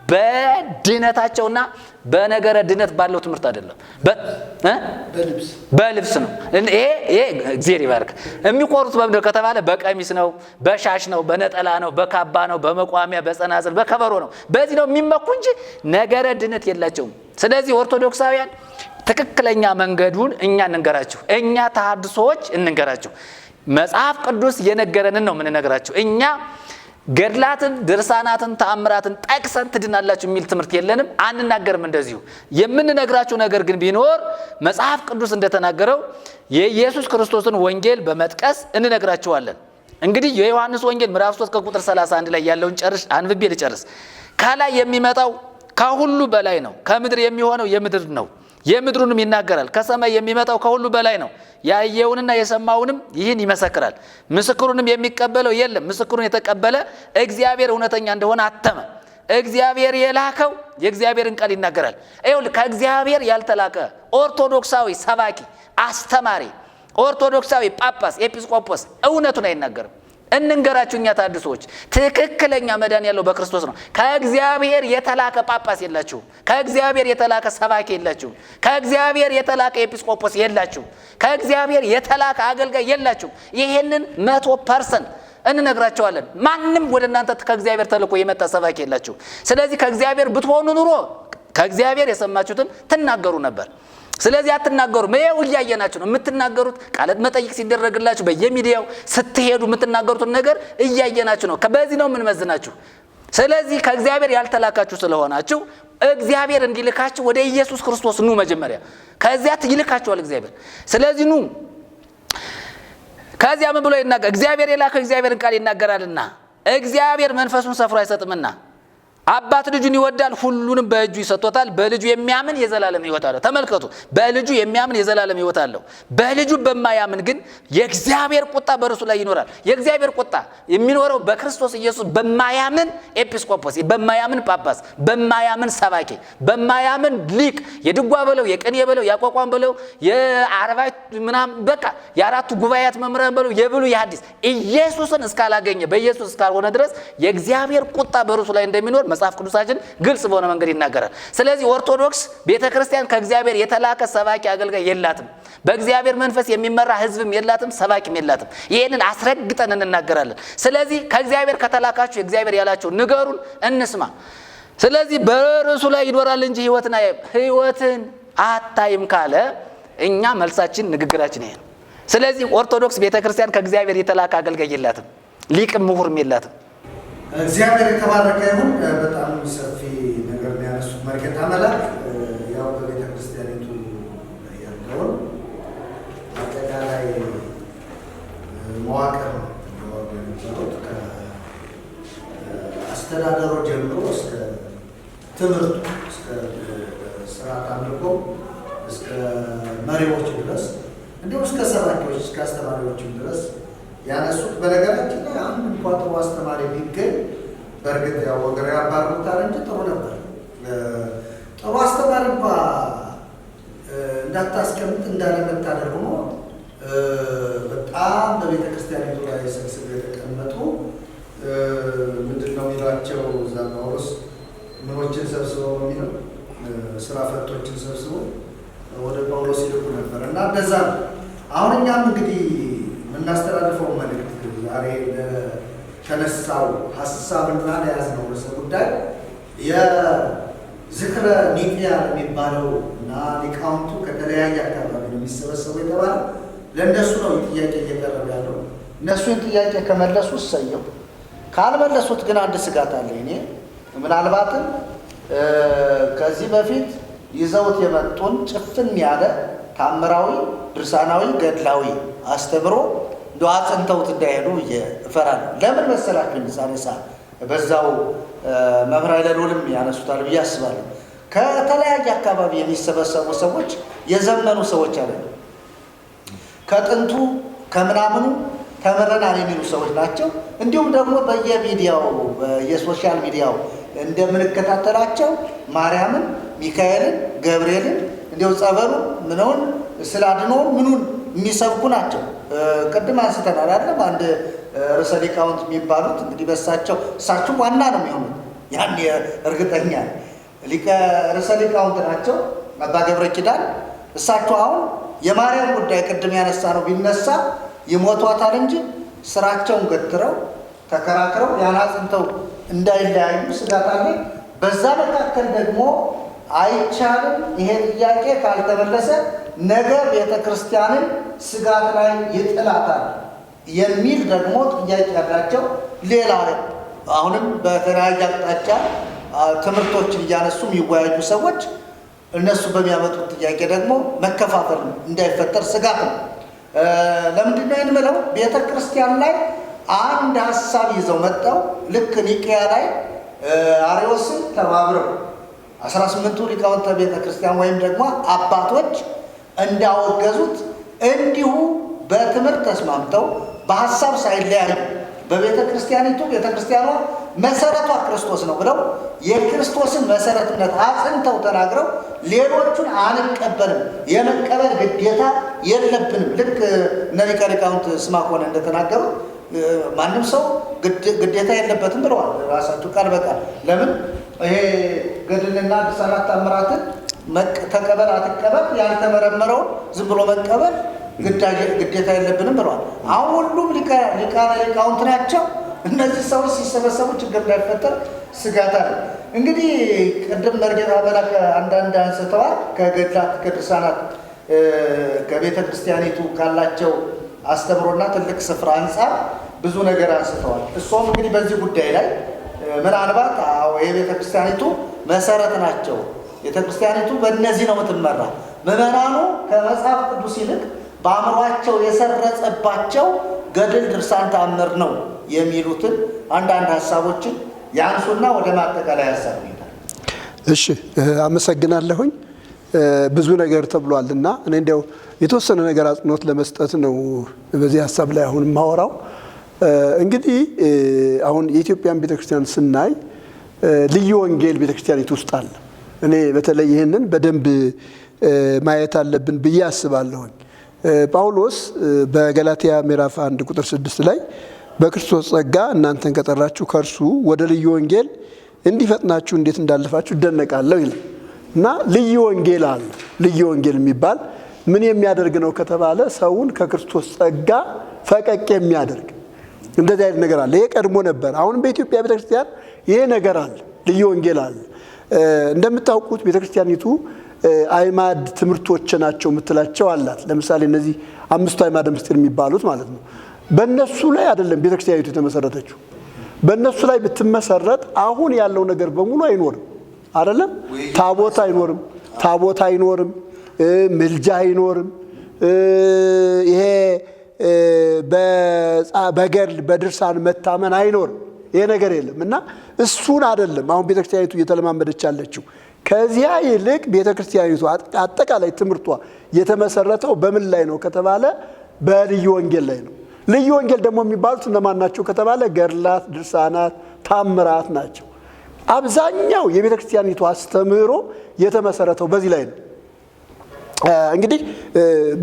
በድነታቸውና በነገረ ድነት ባለው ትምህርት አይደለም። በልብስ ነው። ይሄ እግዚአብሔር ይባርክ። የሚቆሩት በምንድን ነው ከተባለ በቀሚስ ነው፣ በሻሽ ነው፣ በነጠላ ነው፣ በካባ ነው፣ በመቋሚያ፣ በጸናጽል፣ በከበሮ ነው። በዚህ ነው የሚመኩ እንጂ ነገረ ድነት የላቸውም። ስለዚህ ኦርቶዶክሳውያን ትክክለኛ መንገዱን እኛ እንንገራችሁ፣ እኛ ተሐድሶዎች እንንገራችሁ። መጽሐፍ ቅዱስ የነገረንን ነው የምንነግራችሁ። እኛ ገድላትን ድርሳናትን ተአምራትን ጠቅሰን ትድናላችሁ የሚል ትምህርት የለንም፣ አንናገርም። እንደዚሁ የምንነግራችሁ ነገር ግን ቢኖር መጽሐፍ ቅዱስ እንደተናገረው የኢየሱስ ክርስቶስን ወንጌል በመጥቀስ እንነግራችኋለን። እንግዲህ የዮሐንስ ወንጌል ምዕራፍ 3 ከቁጥር 31 ላይ ያለውን አንብቤ ልጨርስ። ከላይ የሚመጣው ከሁሉ በላይ ነው፣ ከምድር የሚሆነው የምድር ነው፣ የምድሩንም ይናገራል። ከሰማይ የሚመጣው ከሁሉ በላይ ነው፣ ያየውንና የሰማውንም ይህን ይመሰክራል። ምስክሩንም የሚቀበለው የለም፣ ምስክሩን የተቀበለ እግዚአብሔር እውነተኛ እንደሆነ አተመ። እግዚአብሔር የላከው የእግዚአብሔርን ቃል ይናገራል። ይኸውልህ ከእግዚአብሔር ያልተላከ ኦርቶዶክሳዊ ሰባኪ፣ አስተማሪ፣ ኦርቶዶክሳዊ ጳጳስ፣ ኤጲስቆጶስ እውነቱን አይናገርም። እንንገራችሁ እኛ ተሐድሶዎች ትክክለኛ መዳን ያለው በክርስቶስ ነው። ከእግዚአብሔር የተላከ ጳጳስ የላችሁ፣ ከእግዚአብሔር የተላከ ሰባኪ የላችሁ፣ ከእግዚአብሔር የተላከ ኤጲስቆጶስ የላችሁ፣ ከእግዚአብሔር የተላከ አገልጋይ የላችሁ። ይሄንን 100% እንነግራቸዋለን። ማንም ወደ እናንተ ከእግዚአብሔር ተልኮ የመጣ ሰባኪ የላችሁ። ስለዚህ ከእግዚአብሔር ብትሆኑ ኑሮ ከእግዚአብሔር የሰማችሁትን ትናገሩ ነበር። ስለዚህ አትናገሩም። ይሄው እያየናችሁ ነው የምትናገሩት። ቃላት መጠይቅ ሲደረግላችሁ በየሚዲያው ስትሄዱ የምትናገሩትን ነገር እያየናችሁ ነው። በዚህ ነው የምንመዝናችሁ። ስለዚህ ከእግዚአብሔር ያልተላካችሁ ስለሆናችሁ እግዚአብሔር እንዲልካችሁ ወደ ኢየሱስ ክርስቶስ ኑ። መጀመሪያ ከዚያ ይልካችኋል እግዚአብሔር። ስለዚህ ኑ ከዚያ ምን ብሎ ይናገር? እግዚአብሔር የላከው እግዚአብሔርን ቃል ይናገራልና እግዚአብሔር መንፈሱን ሰፍሮ አይሰጥምና አባት ልጁን ይወዳል፣ ሁሉንም በእጁ ይሰጥቶታል። በልጁ የሚያምን የዘላለም ሕይወት አለው። ተመልከቱ፣ በልጁ የሚያምን የዘላለም ሕይወት አለው። በልጁ በማያምን ግን የእግዚአብሔር ቁጣ በእርሱ ላይ ይኖራል። የእግዚአብሔር ቁጣ የሚኖረው በክርስቶስ ኢየሱስ በማያምን ኤጲስቆጶስ፣ በማያምን ጳጳስ፣ በማያምን ሰባኪ፣ በማያምን ሊቅ፣ የድጓ በለው የቅኔ በለው የአቋቋም በለው የአርባዕቱ ምናምን በቃ የአራቱ ጉባኤያት መምህራን በለው የብሉይ የሐዲስ ኢየሱስን እስካላገኘ በኢየሱስ እስካልሆነ ድረስ የእግዚአብሔር ቁጣ በእርሱ ላይ እንደሚኖር መጽሐፍ ቅዱሳችን ግልጽ በሆነ መንገድ ይናገራል። ስለዚህ ኦርቶዶክስ ቤተክርስቲያን ከእግዚአብሔር የተላከ ሰባኪ አገልጋይ የላትም። በእግዚአብሔር መንፈስ የሚመራ ሕዝብም የላትም፣ ሰባኪም የላትም። ይሄንን አስረግጠን እንናገራለን። ስለዚህ ከእግዚአብሔር ከተላካችሁ እግዚአብሔር ያላችሁ ንገሩን፣ እንስማ። ስለዚህ በርሱ ላይ ይኖራል እንጂ ሕይወትን አታይም ካለ እኛ መልሳችን ንግግራችን ይሄ ነው። ስለዚህ ኦርቶዶክስ ቤተክርስቲያን ከእግዚአብሔር የተላከ አገልጋይ የላትም፣ ሊቅም ምሁርም የላትም። እግዚአብሔር የተባረከ ይሁን። በጣም ሰፊ ነገር ነው ያነሱት መርጌታ መላክ። ያው በቤተ ክርስቲያኒቱ ያለውን አጠቃላይ መዋቅር ነው የሚሰሩት ከአስተዳደሩ ጀምሮ እስከ ትምህርቱ እስከ ስርዓት አምልኮ እስከ መሪዎች ድረስ እንዲሁም እስከ ሰባኪዎች እስከ አስተማሪዎችም ድረስ ያነሱት። በነገራችን ላይ አንድ እንኳ ጥሩ አስተማሪ ቢገኝ በእርግጥ ያው ወገር ያባሩታል እንጂ ጥሩ ነበር። ጥሩ አስተማሪ እንኳ እንዳታስቀምጥ እንዳለመታደር ሆኖ በጣም በቤተ ክርስቲያኒቱ ላይ ሰብስበው የተቀመጡ ምንድን ነው የሚሏቸው እዛ ጳውሎስ ምኖችን ሰብስበው ነው የሚለው ስራ ፈቶችን ሰብስበው ወደ ጳውሎስ ይልኩ ነበር እና እንደዛ ነው። አሁን እኛም እንግዲህ የምናስተላልፈው መልእክት ዛሬ ለተነሳው ሀሳብና ለያዝነው ርዕሰ ጉዳይ የዝክረ ኒቅያ የሚባለው እና ሊቃውንቱ ከተለያየ አካባቢ ነው የሚሰበሰቡ የተባለ ለእነሱ ነው ጥያቄ እየቀረበ ያለው። እነሱን ጥያቄ ከመለሱ እሰየው፣ ካልመለሱት ግን አንድ ስጋት አለ። እኔ ምናልባትም ከዚህ በፊት ይዘውት የመጡን ጭፍን ያለ ታምራዊ ድርሳናዊ ገድላዊ አስተምሮ እንደው አጽንተውት እንዳይሄዱ እፈራለሁ። ለምን መሰላችሁ? ሳነሳ በዛው መምህር ኃይለልዑልም ያነሱታል ብዬ አስባለሁ። ከተለያየ አካባቢ የሚሰበሰቡ ሰዎች የዘመኑ ሰዎች አይደሉም። ከጥንቱ ከምናምኑ ተምረናል የሚሉ ሰዎች ናቸው። እንዲሁም ደግሞ በየሚዲያው በየሶሻል ሚዲያው እንደምንከታተላቸው ማርያምን፣ ሚካኤልን፣ ገብርኤልን እንዲሁ ጸበሉ ምንውን ስላድኖ ምኑን የሚሰብኩ ናቸው። ቅድም አንስተናል አይደለም? አንድ ርዕሰ ሊቃውንት የሚባሉት እንግዲህ እሳቸው ዋና ነው የሚሆኑት። ያን እርግጠኛ ርዕሰ ሊቃውንት ናቸው አባ ገብረ ኪዳን። እሳቸው አሁን የማርያም ጉዳይ ቅድም ያነሳ ነው ቢነሳ ይሞቷታል እንጂ ስራቸውን ገትረው ተከራክረው ያን አጽንተው እንዳይለያዩ ስጋት አለ። በዛ መካከል ደግሞ አይቻልም፣ ይሄ ጥያቄ ካልተመለሰ ነገ ቤተ ክርስቲያንን ስጋት ላይ ይጥላታል የሚል ደግሞ ጥያቄ ያላቸው ሌላ አሁንም በተለያየ አቅጣጫ ትምህርቶችን እያነሱ የሚወያዩ ሰዎች እነሱ በሚያመጡት ጥያቄ ደግሞ መከፋፈል እንዳይፈጠር ስጋት ነው። ለምንድን ነው የምለው? ቤተ ክርስቲያን ላይ አንድ ሀሳብ ይዘው መጣው። ልክ ኒቅያ ላይ አርዮስን ተባብረው 18ቱ ሊቃውንተ ቤተ ክርስቲያን ወይም ደግሞ አባቶች እንዳወገዙት እንዲሁ በትምህርት ተስማምተው በሀሳብ ሳይለያዩ በቤተ ክርስቲያኒቱ ቤተ ክርስቲያኗ መሰረቷ ክርስቶስ ነው ብለው የክርስቶስን መሰረትነት አጽንተው ተናግረው ሌሎቹን አንቀበልም፣ የመቀበል ግዴታ የለብንም። ልክ እነ ሊቀ ሊቃውንት ስምዐኮነ እንደተናገሩት ማንም ሰው ግዴታ የለበትም ብለዋል ራሳቸው ቃል በቃል። ለምን ይሄ ገድልና ድርሳናት ተአምራትን ተቀበል አትቀበል ያልተመረመረውን ዝም ብሎ መቀበል ግዴታ የለብንም ብለዋል። አሁን ሁሉም ሊቃነ ሊቃውንት ናቸው። እነዚህ ሰዎች ሲሰበሰቡ ችግር እንዳይፈጠር ስጋት አለ። እንግዲህ ቅድም መርጌታ መላክ አንዳንድ አንስተዋል። ከገድላት ከድርሳናት ከቤተ ክርስቲያኒቱ ካላቸው አስተምሮና ትልቅ ስፍራ አንጻር ብዙ ነገር አንስተዋል። እሷም እንግዲህ በዚህ ጉዳይ ላይ ምናልባት የቤተ ክርስቲያኒቱ መሰረት ናቸው፣ ቤተ ክርስቲያኒቱ በእነዚህ ነው የምትመራ። ምዕመናኑ ከመጽሐፍ ቅዱስ ይልቅ በአእምሯቸው የሰረጸባቸው ገድል፣ ድርሳን፣ ተአምር ነው የሚሉትን አንዳንድ ሀሳቦችን ያንሱና ወደ ማጠቃለያ ሀሳብ ይሄዳል። እሺ አመሰግናለሁኝ። ብዙ ነገር ተብሏልና እኔ እንዲያው የተወሰነ ነገር አጽንኦት ለመስጠት ነው በዚህ ሀሳብ ላይ አሁን የማወራው። እንግዲህ አሁን የኢትዮጵያን ቤተክርስቲያን ስናይ ልዩ ወንጌል ቤተክርስቲያኒቱ ውስጥ አለ። እኔ በተለይ ይህንን በደንብ ማየት አለብን ብዬ አስባለሁኝ። ጳውሎስ በገላትያ ምዕራፍ 1 ቁጥር 6 ላይ በክርስቶስ ጸጋ እናንተን ከጠራችሁ ከእርሱ ወደ ልዩ ወንጌል እንዲፈጥናችሁ እንዴት እንዳለፋችሁ እደነቃለሁ ይላል እና ልዩ ወንጌል አለ። ልዩ ወንጌል የሚባል ምን የሚያደርግ ነው ከተባለ ሰውን ከክርስቶስ ጸጋ ፈቀቅ የሚያደርግ እንደዚህ አይነት ነገር አለ። ይሄ ቀድሞ ነበር። አሁንም በኢትዮጵያ ቤተክርስቲያን ይሄ ነገር አለ። ልዩ ወንጌል አለ። እንደምታውቁት ቤተክርስቲያኒቱ አይማድ ትምህርቶች ናቸው የምትላቸው አላት። ለምሳሌ እነዚህ 5ቱ አይማድ ምስጢር የሚባሉት ማለት ነው። በእነሱ ላይ አይደለም ቤተክርስቲያኒቱ የተመሰረተችው። በእነሱ ላይ ብትመሰረት አሁን ያለው ነገር በሙሉ አይኖርም። አይደለም ታቦት አይኖርም፣ ታቦት አይኖርም፣ ምልጃ አይኖርም። ይሄ በገድል በድርሳን መታመን አይኖርም። ይሄ ነገር የለም እና እሱን አይደለም አሁን ቤተክርስቲያኒቱ እየተለማመደች ያለችው። ከዚያ ይልቅ ቤተክርስቲያኒቱ አጠቃላይ ትምህርቷ የተመሰረተው በምን ላይ ነው ከተባለ በልዩ ወንጌል ላይ ነው። ልዩ ወንጌል ደግሞ የሚባሉት እነማን ናቸው ከተባለ ገድላት፣ ድርሳናት፣ ታምራት ናቸው። አብዛኛው የቤተክርስቲያኒቱ አስተምህሮ የተመሰረተው በዚህ ላይ ነው። እንግዲህ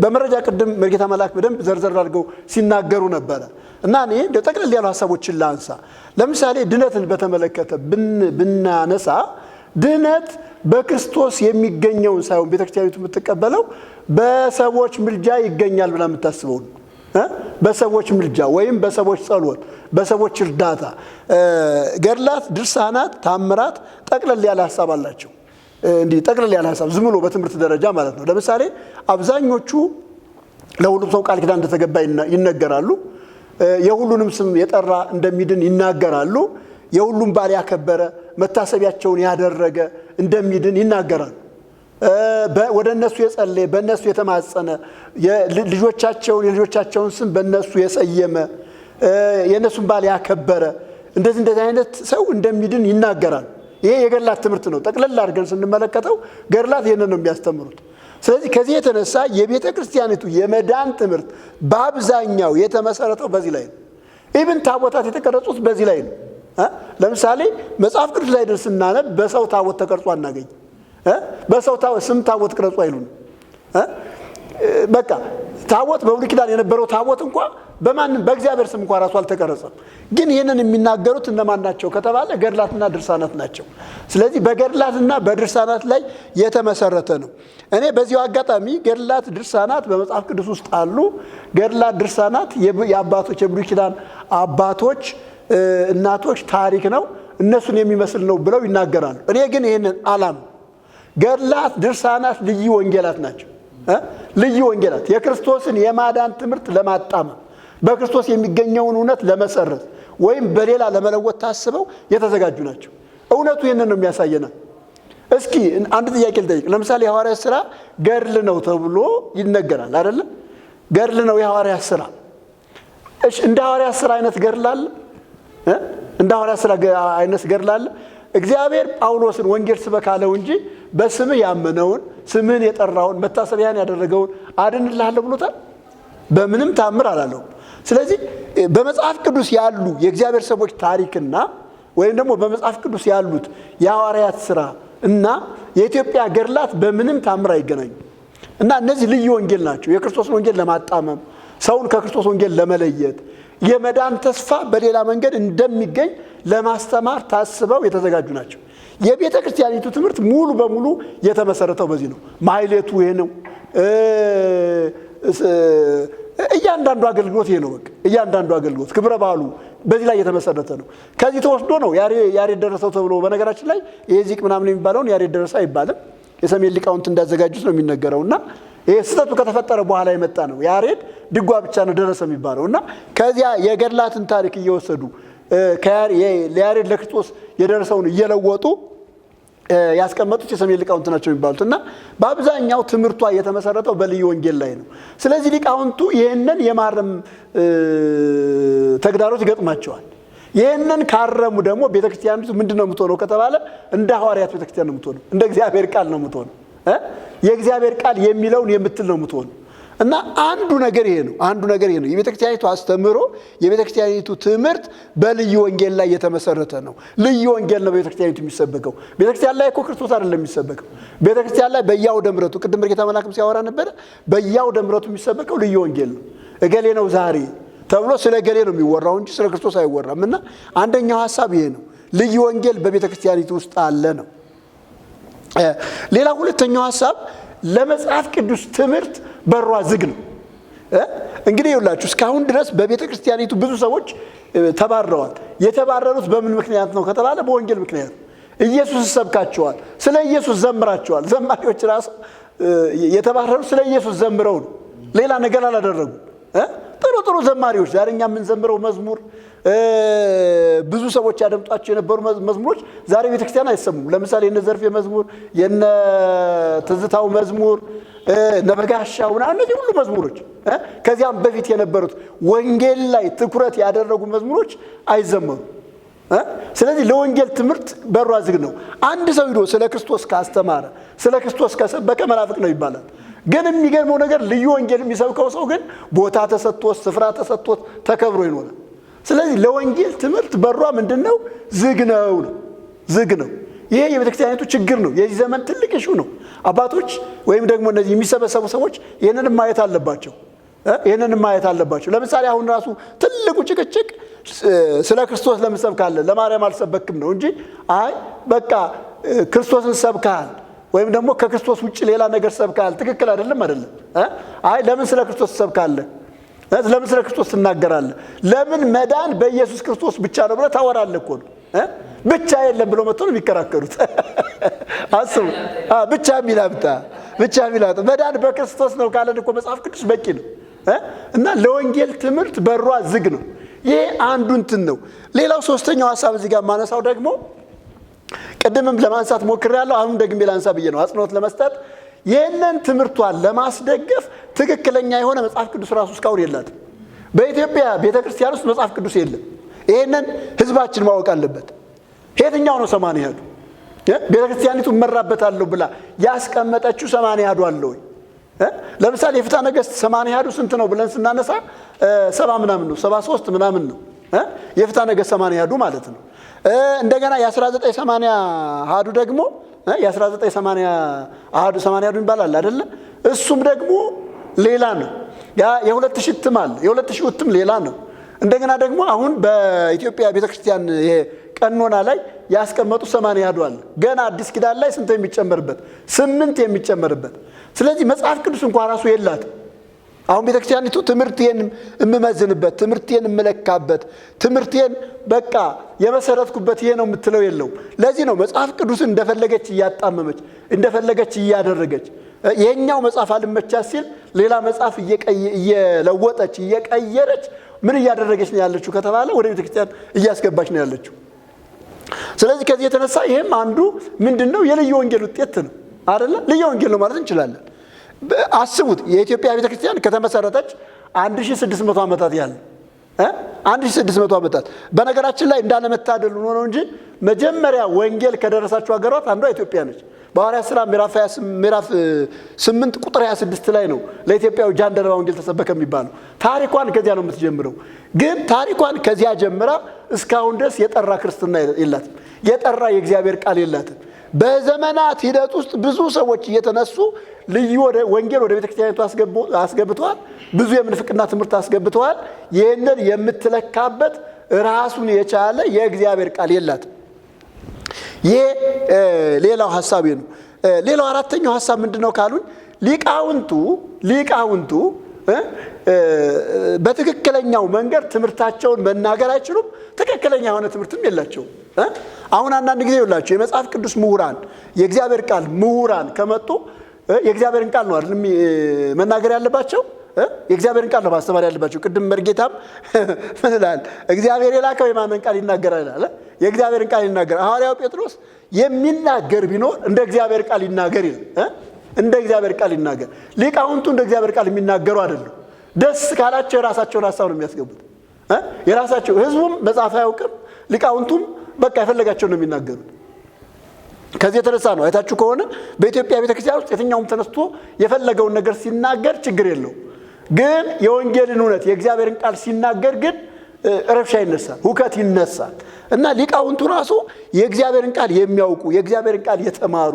በመረጃ ቅድም መርጌታ መላክ በደንብ ዘርዘር አድርገው ሲናገሩ ነበረ እና እኔ ጠቅለል ያሉ ሀሳቦችን ላንሳ። ለምሳሌ ድነትን በተመለከተ ብናነሳ ድነት በክርስቶስ የሚገኘውን ሳይሆን ቤተክርስቲያኒቱ የምትቀበለው በሰዎች ምልጃ ይገኛል ብላ የምታስበው ነው። በሰዎች ምልጃ ወይም በሰዎች ጸሎት፣ በሰዎች እርዳታ። ገድላት፣ ድርሳናት፣ ታምራት ጠቅለል ያለ ሀሳብ አላቸው። እንዲህ ጠቅለል ያለ ሀሳብ ዝም ብሎ በትምህርት ደረጃ ማለት ነው። ለምሳሌ አብዛኞቹ ለሁሉም ሰው ቃል ኪዳን እንደተገባ ይነገራሉ። የሁሉንም ስም የጠራ እንደሚድን ይናገራሉ። የሁሉም ባል ያከበረ መታሰቢያቸውን ያደረገ እንደሚድን ይናገራሉ። ወደ እነሱ የጸለየ በእነሱ የተማጸነ የልጆቻቸውን ስም በእነሱ የሰየመ የእነሱን ባል ያከበረ እንደዚህ አይነት ሰው እንደሚድን ይናገራል። ይሄ የገድላት ትምህርት ነው። ጠቅለል አድርገን ስንመለከተው ገድላት ይሄንን ነው የሚያስተምሩት። ስለዚህ ከዚህ የተነሳ የቤተ ክርስቲያኒቱ የመዳን ትምህርት በአብዛኛው የተመሰረተው በዚህ ላይ ነው። ኢብን ታቦታት የተቀረጹት በዚህ ላይ ነው። ለምሳሌ መጽሐፍ ቅዱስ ላይ ደርስ ስናነብ በሰው ታቦት ተቀርጾ አናገኝ። በሰው ስም ታቦት ቅረጹ አይሉን። በቃ ታቦት በብሉይ ኪዳን የነበረው ታቦት እንኳን በማንም በእግዚአብሔር ስም እንኳን ራሱ አልተቀረጸም። ግን ይህንን የሚናገሩት እነማን ናቸው ከተባለ ገድላትና ድርሳናት ናቸው። ስለዚህ በገድላትና በድርሳናት ላይ የተመሰረተ ነው። እኔ በዚሁ አጋጣሚ ገድላት፣ ድርሳናት በመጽሐፍ ቅዱስ ውስጥ አሉ። ገድላት፣ ድርሳናት የአባቶች የብሉይ ኪዳን አባቶች እናቶች ታሪክ ነው፣ እነሱን የሚመስል ነው ብለው ይናገራሉ። እኔ ግን ይህንን አላም ገድላት፣ ድርሳናት ልዩ ወንጌላት ናቸው። ልዩ ወንጌላት የክርስቶስን የማዳን ትምህርት ለማጣመም በክርስቶስ የሚገኘውን እውነት ለመሰረዝ ወይም በሌላ ለመለወጥ ታስበው የተዘጋጁ ናቸው። እውነቱ ይህንን ነው የሚያሳየናል። እስኪ አንድ ጥያቄ ልጠይቅ። ለምሳሌ የሐዋርያት ሥራ ገድል ነው ተብሎ ይነገራል አይደለም? ገድል ነው የሐዋርያት ሥራ። እሺ እንደ ሐዋርያት ሥራ አይነት ገድል አለ? እንደ ሐዋርያት ሥራ አይነት ገድል አለ? እግዚአብሔር ጳውሎስን ወንጌል ስበክ አለው እንጂ በስምህ ያመነውን ስምህን የጠራውን መታሰቢያን ያደረገውን አድንልሃለሁ ብሎታል? በምንም ታምር አላለውም። ስለዚህ በመጽሐፍ ቅዱስ ያሉ የእግዚአብሔር ሰዎች ታሪክና ወይም ደግሞ በመጽሐፍ ቅዱስ ያሉት የሐዋርያት ሥራ እና የኢትዮጵያ ገድላት በምንም ታምር አይገናኙም። እና እነዚህ ልዩ ወንጌል ናቸው። የክርስቶስን ወንጌል ለማጣመም ሰውን ከክርስቶስ ወንጌል ለመለየት የመዳን ተስፋ በሌላ መንገድ እንደሚገኝ ለማስተማር ታስበው የተዘጋጁ ናቸው። የቤተ ክርስቲያኒቱ ትምህርት ሙሉ በሙሉ የተመሰረተው በዚህ ነው። ማህሌቱ ይሄ ነው። እያንዳንዱ አገልግሎት ይሄ ነው። በቃ እያንዳንዱ አገልግሎት ክብረ በዓሉ በዚህ ላይ የተመሰረተ ነው። ከዚህ ተወስዶ ነው ያሬድ ደረሰው ተብሎ በነገራችን ላይ ይሄ ዚቅ ምናምን የሚባለውን ያሬድ ደረሰ አይባልም። የሰሜን ሊቃውንት እንዳዘጋጁት ነው የሚነገረውና ይሄ ስህተቱ ከተፈጠረ በኋላ የመጣ ነው። ያሬድ ድጓ ብቻ ነው ደረሰ የሚባለውና ከዚያ የገድላትን ታሪክ እየወሰዱ ለያሬድ ለክርስቶስ የደረሰውን እየለወጡ ያስቀመጡት የሰሜን ሊቃውንት ናቸው የሚባሉት እና በአብዛኛው ትምህርቷ የተመሰረተው በልዩ ወንጌል ላይ ነው። ስለዚህ ሊቃውንቱ ይህንን የማረም ተግዳሮት ይገጥማቸዋል። ይህንን ካረሙ ደግሞ ቤተክርስቲያኒቱ ምንድን ነው የምትሆነው ከተባለ እንደ ሐዋርያት ቤተክርስቲያን ነው የምትሆነው። እንደ እግዚአብሔር ቃል ነው የምትሆነው። የእግዚአብሔር ቃል የሚለውን የምትል ነው የምትሆነው። እና አንዱ ነገር ይሄ ነው። የቤተክርስቲያኒቱ አስተምህሮ፣ የቤተክርስቲያኒቱ ትምህርት በልዩ ወንጌል ላይ የተመሰረተ ነው። ልዩ ወንጌል ነው ቤተክርስቲያኒቱ የሚሰበከው። ቤተክርስቲያን ላይ እኮ ክርስቶስ አይደለም የሚሰበከው። ቤተክርስቲያን ላይ በየአውደ ምሕረቱ ቅድም መርጌታ መላክም ሲያወራ ነበረ። በየአውደ ምሕረቱ የሚሰበከው ልዩ ወንጌል ነው። እገሌ ነው ዛሬ ተብሎ ስለ እገሌ ነው የሚወራው እንጂ ስለ ክርስቶስ አይወራም። እና አንደኛው ሐሳብ ይሄ ነው። ልዩ ወንጌል በቤተክርስቲያኒቱ ውስጥ አለ ነው። ሌላ ሁለተኛው ሐሳብ ለመጽሐፍ ቅዱስ ትምህርት በሯ ዝግ ነው። እንግዲህ ይኸውላችሁ እስካሁን ድረስ በቤተ ክርስቲያኒቱ ብዙ ሰዎች ተባረዋል። የተባረሩት በምን ምክንያት ነው ከተባለ በወንጌል ምክንያት። ኢየሱስ ሰብካቸዋል፣ ስለ ኢየሱስ ዘምራቸዋል። ዘማሪዎች ራሱ የተባረሩት ስለ ኢየሱስ ዘምረው ነው፣ ሌላ ነገር አላደረጉም። ጥሩ ዘማሪዎች ዛሬ እኛ የምንዘምረው መዝሙር ብዙ ሰዎች ያደምጧቸው የነበሩ መዝሙሮች ዛሬ ቤተክርስቲያን አይሰሙም። ለምሳሌ የነ ዘርፌ መዝሙር፣ የነ ትዝታው መዝሙር፣ ነበጋሻው እነዚህ ሁሉ መዝሙሮች ከዚያም በፊት የነበሩት ወንጌል ላይ ትኩረት ያደረጉ መዝሙሮች አይዘመሩ። ስለዚህ ለወንጌል ትምህርት በሯ ዝግ ነው። አንድ ሰው ሄዶ ስለ ክርስቶስ ካስተማረ፣ ስለ ክርስቶስ ከሰበከ መናፍቅ ነው ይባላል። ግን የሚገርመው ነገር ልዩ ወንጌል የሚሰብከው ሰው ግን ቦታ ተሰጥቶት፣ ስፍራ ተሰጥቶት ተከብሮ ይኖራል። ስለዚህ ለወንጌል ትምህርት በሯ ምንድነው? ዝግ ነው። ይሄ የቤተክርስቲያኒቱ ችግር ነው። የዚህ ዘመን ትልቅ ኢሹ ነው። አባቶች ወይም ደግሞ እነዚህ የሚሰበሰቡ ሰዎች ይሄንን ማየት አለባቸው። ለምሳሌ አሁን ራሱ ትልቁ ጭቅጭቅ ስለ ክርስቶስ ለምን ሰብካለህ? ለማርያም አልሰበክም ነው እንጂ አይ በቃ ክርስቶስን ሰብካል ወይም ደግሞ ከክርስቶስ ውጭ ሌላ ነገር ሰብካል ትክክል አይደለም። አይ ለምን ስለ ክርስቶስ ሰብካለህ? ለምን ስለ ክርስቶስ ትናገራለህ? ለምን መዳን በኢየሱስ ክርስቶስ ብቻ ነው ብለህ ታወራለህ እኮ ነው። ብቻ የለም ብሎ መጥቶ ነው የሚከራከሩት። አስቡ። ብቻ ሚላምጣ መዳን በክርስቶስ ነው ካለን እኮ መጽሐፍ ቅዱስ በቂ ነው። እና ለወንጌል ትምህርት በሯ ዝግ ነው። ይሄ አንዱ እንትን ነው። ሌላው ሶስተኛው ሐሳብ እዚህ ጋር ማነሳው ደግሞ ቀደምም ለማንሳት ሞክሬያለሁ፣ አሁን ደግሜ ላንሳ ብዬ ነው አጽንኦት ለመስጠት። ይህንን ትምህርቷን ለማስደገፍ ትክክለኛ የሆነ መጽሐፍ ቅዱስ ራሱ እስካሁን የላትም። በኢትዮጵያ ቤተክርስቲያን ውስጥ መጽሐፍ ቅዱስ የለም። ይህንን ህዝባችን ማወቅ አለበት። የትኛው ነው 80 ያዱ ቤተክርስቲያኒቱ እመራበታለሁ ብላ ያስቀመጠችው 80 ያዱ አለ ወይ? ለምሳሌ የፍትሐ ነገሥት 80 ያዱ ስንት ነው ብለን ስናነሳ 70 ምናምን ነው፣ 73 ምናምን ነው የፍትሐ ነገሥት 80 ያዱ ማለት ነው። እንደገና የ1980 አሃዱ ደግሞ የ1980 አሃዱ 80 ያዱ ይባላል አይደለ? እሱም ደግሞ ሌላ ነው። ያ የ2000 እትም አለ፣ የ2000 እትም ሌላ ነው። እንደገና ደግሞ አሁን በኢትዮጵያ ቤተክርስቲያን ይሄ ቀኖና ላይ ያስቀመጡ 80 ያዱ አለ። ገና አዲስ ኪዳን ላይ ስንት የሚጨመርበት? 8 የሚጨመርበት። ስለዚህ መጽሐፍ ቅዱስ እንኳን ራሱ የላትም። አሁን ቤተክርስቲያኒቱ ትምህርቴን እምመዝንበት፣ ትምህርቴን እምለካበት፣ ትምህርቴን በቃ የመሰረትኩበት ይሄ ነው የምትለው የለው። ለዚህ ነው መጽሐፍ ቅዱስን እንደፈለገች እያጣመመች እንደፈለገች እያደረገች የኛው መጽሐፍ አልመቻት ሲል ሌላ መጽሐፍ እየለወጠች እየቀየረች ምን እያደረገች ነው ያለችው ከተባለ ወደ ቤተክርስቲያን እያስገባች ነው ያለችው። ስለዚህ ከዚህ የተነሳ ይሄም አንዱ ምንድነው የልዩ ወንጌል ውጤት ነው አይደለ? ልዩ ወንጌል ነው ማለት እንችላለን። አስቡት፣ የኢትዮጵያ ቤተክርስቲያን ከተመሰረተች 1600 ዓመታት ያለ 1600 ዓመታት። በነገራችን ላይ እንዳለመታደል ሆኖ ነው እንጂ መጀመሪያ ወንጌል ከደረሳቸው ሀገራት አንዷ ኢትዮጵያ ነች። በሐዋርያት ሥራ ምዕራፍ 8 ቁጥር 26 ላይ ነው ለኢትዮጵያው ጃንደረባ ወንጌል ተሰበከ የሚባለው። ታሪኳን ከዚያ ነው የምትጀምረው። ግን ታሪኳን ከዚያ ጀምራ እስካሁን ድረስ የጠራ ክርስትና የላትም፣ የጠራ የእግዚአብሔር ቃል የላትም። በዘመናት ሂደት ውስጥ ብዙ ሰዎች እየተነሱ ልዩ ወንጌል ወደ ቤተክርስቲያኒቱ አስገብተዋል። ብዙ የምንፍቅና ትምህርት አስገብተዋል። ይህንን የምትለካበት ራሱን የቻለ የእግዚአብሔር ቃል የላትም። ይሄ ሌላው ሐሳቤ ነው። ሌላው አራተኛው ሐሳብ ምንድነው ካሉን ሊቃውንቱ በትክክለኛው መንገድ ትምህርታቸውን መናገር አይችሉም። ትክክለኛ የሆነ ትምህርትም የላቸውም። አሁን አንዳንድ ጊዜ ይላችሁ የመጽሐፍ ቅዱስ ምሁራን፣ የእግዚአብሔር ቃል ምሁራን ከመጡ የእግዚአብሔርን ቃል ነው አይደል መናገር ያለባቸው፣ የእግዚአብሔርን ቃል ነው ማስተማር ያለባቸው። ቅድም መርጌታም ምን ይላል? እግዚአብሔር የላከው የማንን ቃል ይናገራል አለ? የእግዚአብሔርን ቃል ይናገር። ሐዋርያው ጴጥሮስ የሚናገር ቢኖር እንደ እግዚአብሔር ቃል ይናገር ይላል። እንደ እግዚአብሔር ቃል ይናገር። ሊቃውንቱ እንደ እግዚአብሔር ቃል የሚናገሩ አይደሉም። ደስ ካላቸው የራሳቸውን ሐሳብ ነው የሚያስገቡት። የራሳቸው ህዝቡም መጽሐፍ አያውቅም፣ ሊቃውንቱም በቃ የፈለጋቸው ነው የሚናገሩት። ከዚህ የተነሳ ነው አይታችሁ ከሆነ በኢትዮጵያ ቤተክርስቲያን ውስጥ የትኛውም ተነስቶ የፈለገውን ነገር ሲናገር ችግር የለው። ግን የወንጌልን እውነት የእግዚአብሔርን ቃል ሲናገር ግን ረብሻ ይነሳል፣ ሁከት ይነሳል። እና ሊቃውንቱ ራሱ የእግዚአብሔርን ቃል የሚያውቁ የእግዚአብሔርን ቃል የተማሩ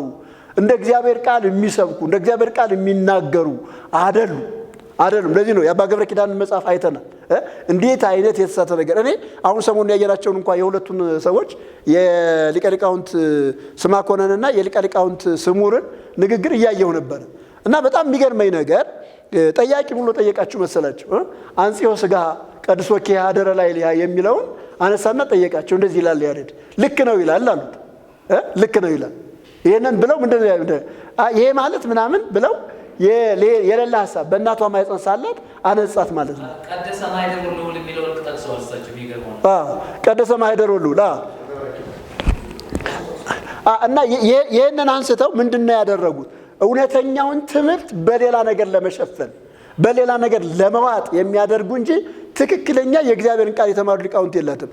እንደ እግዚአብሔር ቃል የሚሰብኩ እንደ እግዚአብሔር ቃል የሚናገሩ አይደሉም። ለዚህ ነው የአባ ገብረ ኪዳን መጽሐፍ አይተናል። እንዴት አይነት የተሳተ ነገር እኔ አሁን ሰሞኑን ያየናቸውን እንኳን የሁለቱን ሰዎች የሊቀ ሊቃውንት ስምዐኮነንና የሊቀ ሊቃውንት ስሙርን ንግግር እያየሁ ነበር እና በጣም የሚገርመኝ ነገር ጠያቂ ብሎ ጠየቃችሁ መሰላችሁ። አንጽሖ ሥጋ ቀድሶ ኪያ አደረ ላይ ሊያ የሚለውን አነሳና ጠየቃቸው። እንደዚህ ይላል ያሬድ። ልክ ነው ይላል አሉት። ልክ ነው ይላል። ይሄንን ብለው ምንድነው ይሄ ማለት ምናምን ብለው የሌላ ሐሳብ በእናቷ ማይፀን ሳላት አነጻት ማለት ነው። ቀደሰ ማኅደረ ልዑል የሚለውን ተጠቅሰው አልሳቸው የሚገርመው ቀደሰ ማኅደረ ልዑል እና ይሄንን አንስተው ምንድነው ያደረጉት? እውነተኛውን ትምህርት በሌላ ነገር ለመሸፈን በሌላ ነገር ለመዋጥ የሚያደርጉ እንጂ ትክክለኛ የእግዚአብሔርን ቃል የተማሩ ሊቃውንት የላትም።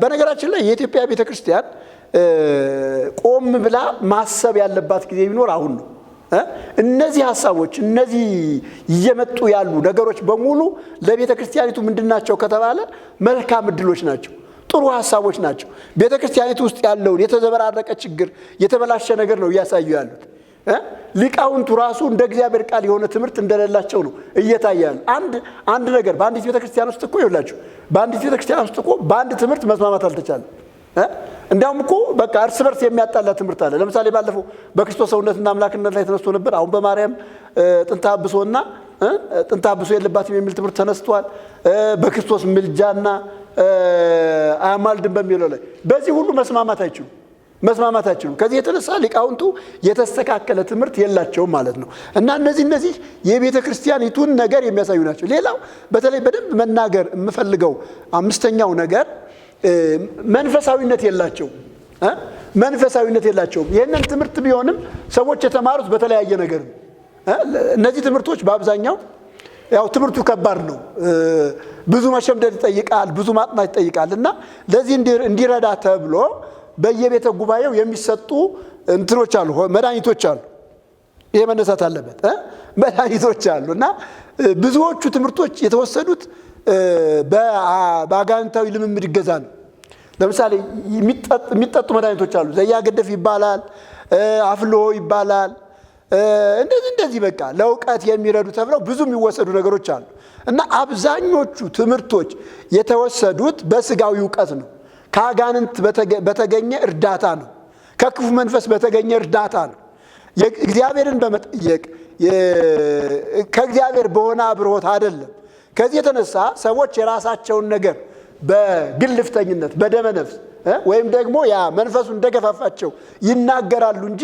በነገራችን ላይ የኢትዮጵያ ቤተክርስቲያን ቆም ብላ ማሰብ ያለባት ጊዜ ቢኖር አሁን ነው። እነዚህ ሐሳቦች እነዚህ እየመጡ ያሉ ነገሮች በሙሉ ለቤተ ክርስቲያኒቱ ምንድናቸው ከተባለ መልካም እድሎች ናቸው፣ ጥሩ ሐሳቦች ናቸው። ቤተ ክርስቲያኒቱ ውስጥ ያለውን የተዘበራረቀ ችግር የተበላሸ ነገር ነው እያሳዩ ያሉት። ሊቃውንቱ ራሱ እንደ እግዚአብሔር ቃል የሆነ ትምህርት እንደሌላቸው ነው እየታያል። አንድ ነገር በአንዲት ቤተ ክርስቲያን ውስጥ እኮ ይውላችሁ በአንዲት ቤተ ክርስቲያን ውስጥ እኮ በአንድ ትምህርት መስማማት አልተቻለም። እንዲያውም እኮ በቃ እርስ በርስ የሚያጣላ ትምህርት አለ። ለምሳሌ ባለፈው በክርስቶስ ሰውነትና አምላክነት ላይ ተነስቶ ነበር። አሁን በማርያም ጥንተ አብሶና ጥንተ አብሶ የለባትም የሚል ትምህርት ተነስቷል። በክርስቶስ ምልጃና አያማልድም በሚለው ላይ በዚህ ሁሉ መስማማት አይችሉም። ከዚህ የተነሳ ሊቃውንቱ የተስተካከለ ትምህርት የላቸውም ማለት ነው። እና እነዚህ የቤተ ክርስቲያኒቱን ነገር የሚያሳዩ ናቸው። ሌላው በተለይ በደንብ መናገር የምፈልገው አምስተኛው ነገር መንፈሳዊነት የላቸውም። ይህንን ትምህርት ቢሆንም ሰዎች የተማሩት በተለያየ ነገር ነው። እነዚህ ትምህርቶች በአብዛኛው ያው ትምህርቱ ከባድ ነው፣ ብዙ መሸምደድ ይጠይቃል፣ ብዙ ማጥናት ይጠይቃል። እና ለዚህ እንዲረዳ ተብሎ በየቤተ ጉባኤው የሚሰጡ እንትኖች አሉ፣ መድኃኒቶች አሉ። ይሄ መነሳት አለበት። መድኃኒቶች አሉ እና ብዙዎቹ ትምህርቶች የተወሰዱት በአጋንንታዊ ልምምድ ይገዛ ነው። ለምሳሌ የሚጠጡ መድኃኒቶች አሉ። ዘያገደፍ ይባላል፣ አፍሎ ይባላል። እንደዚህ በቃ ለእውቀት የሚረዱ ተብለው ብዙ የሚወሰዱ ነገሮች አሉ እና አብዛኞቹ ትምህርቶች የተወሰዱት በስጋዊ እውቀት ነው። ከአጋንንት በተገኘ እርዳታ ነው። ከክፉ መንፈስ በተገኘ እርዳታ ነው። እግዚአብሔርን በመጠየቅ ከእግዚአብሔር በሆነ አብርሆት አይደለም። ከዚህ የተነሳ ሰዎች የራሳቸውን ነገር በግልፍተኝነት በደመ ነፍስ ወይም ደግሞ ያ መንፈሱ እንደገፋፋቸው ይናገራሉ እንጂ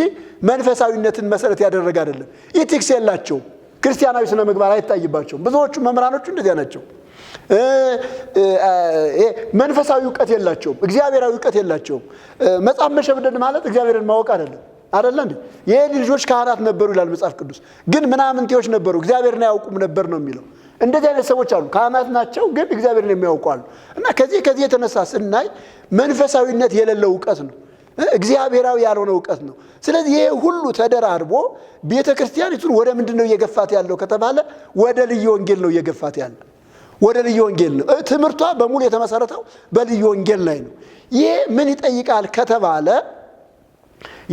መንፈሳዊነትን መሰረት ያደረገ አይደለም። ኢቲክስ የላቸውም። ክርስቲያናዊ ስነ ምግባር አይታይባቸውም። ብዙዎቹ መምህራኖቹ እንደዚያ ናቸው። መንፈሳዊ እውቀት የላቸውም። እግዚአብሔራዊ እውቀት የላቸውም። መጽሐፍ መሸምደድ ማለት እግዚአብሔርን ማወቅ አይደለ እንዴ? የኤሊ ልጆች ካህናት ነበሩ ይላል መጽሐፍ ቅዱስ። ግን ምናምንቴዎች ነበሩ፣ እግዚአብሔርን አያውቁም ነበር ነው የሚለው። እንደዚህ አይነት ሰዎች አሉ። ካህናት ናቸው ግን እግዚአብሔርን የሚያውቁ አሉ። እና ከዚህ የተነሳ ስናይ መንፈሳዊነት የሌለው እውቀት ነው፣ እግዚአብሔራዊ ያልሆነ እውቀት ነው። ስለዚህ ይሄ ሁሉ ተደራርቦ ቤተ ክርስቲያኒቱን ወደ ምንድን ነው እየገፋት ያለው ከተባለ ወደ ልዩ ወንጌል ነው እየገፋት ያለ፣ ወደ ልዩ ወንጌል ነው። ትምህርቷ በሙሉ የተመሰረተው በልዩ ወንጌል ላይ ነው። ይሄ ምን ይጠይቃል ከተባለ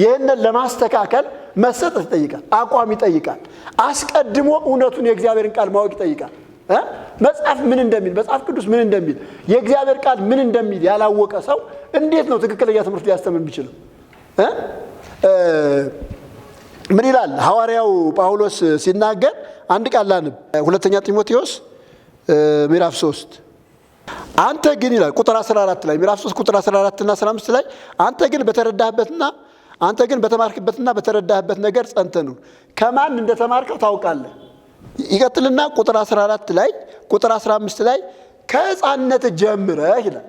ይህንን ለማስተካከል መሰጠት ይጠይቃል፣ አቋም ይጠይቃል። አስቀድሞ እውነቱን የእግዚአብሔርን ቃል ማወቅ ይጠይቃል። መጽሐፍ ምን እንደሚል፣ መጽሐፍ ቅዱስ ምን እንደሚል፣ የእግዚአብሔር ቃል ምን እንደሚል ያላወቀ ሰው እንዴት ነው ትክክለኛ ትምህርት ሊያስተምር የሚችለው? ምን ይላል ሐዋርያው ጳውሎስ ሲናገር? አንድ ቃል ላንብ። ሁለተኛ ጢሞቴዎስ ምዕራፍ 3 አንተ ግን ይላል ቁጥር 14 ላይ ምዕራፍ 3 ቁጥር 14 እና 15 ላይ አንተ ግን በተማርክበትና በተረዳህበት ነገር ጸንተህ ኑር፣ ከማን እንደተማርከው ታውቃለህ። ይቀጥልና ቁጥር 14 ላይ ቁጥር 15 ላይ ከሕፃንነት ጀምረህ ይላል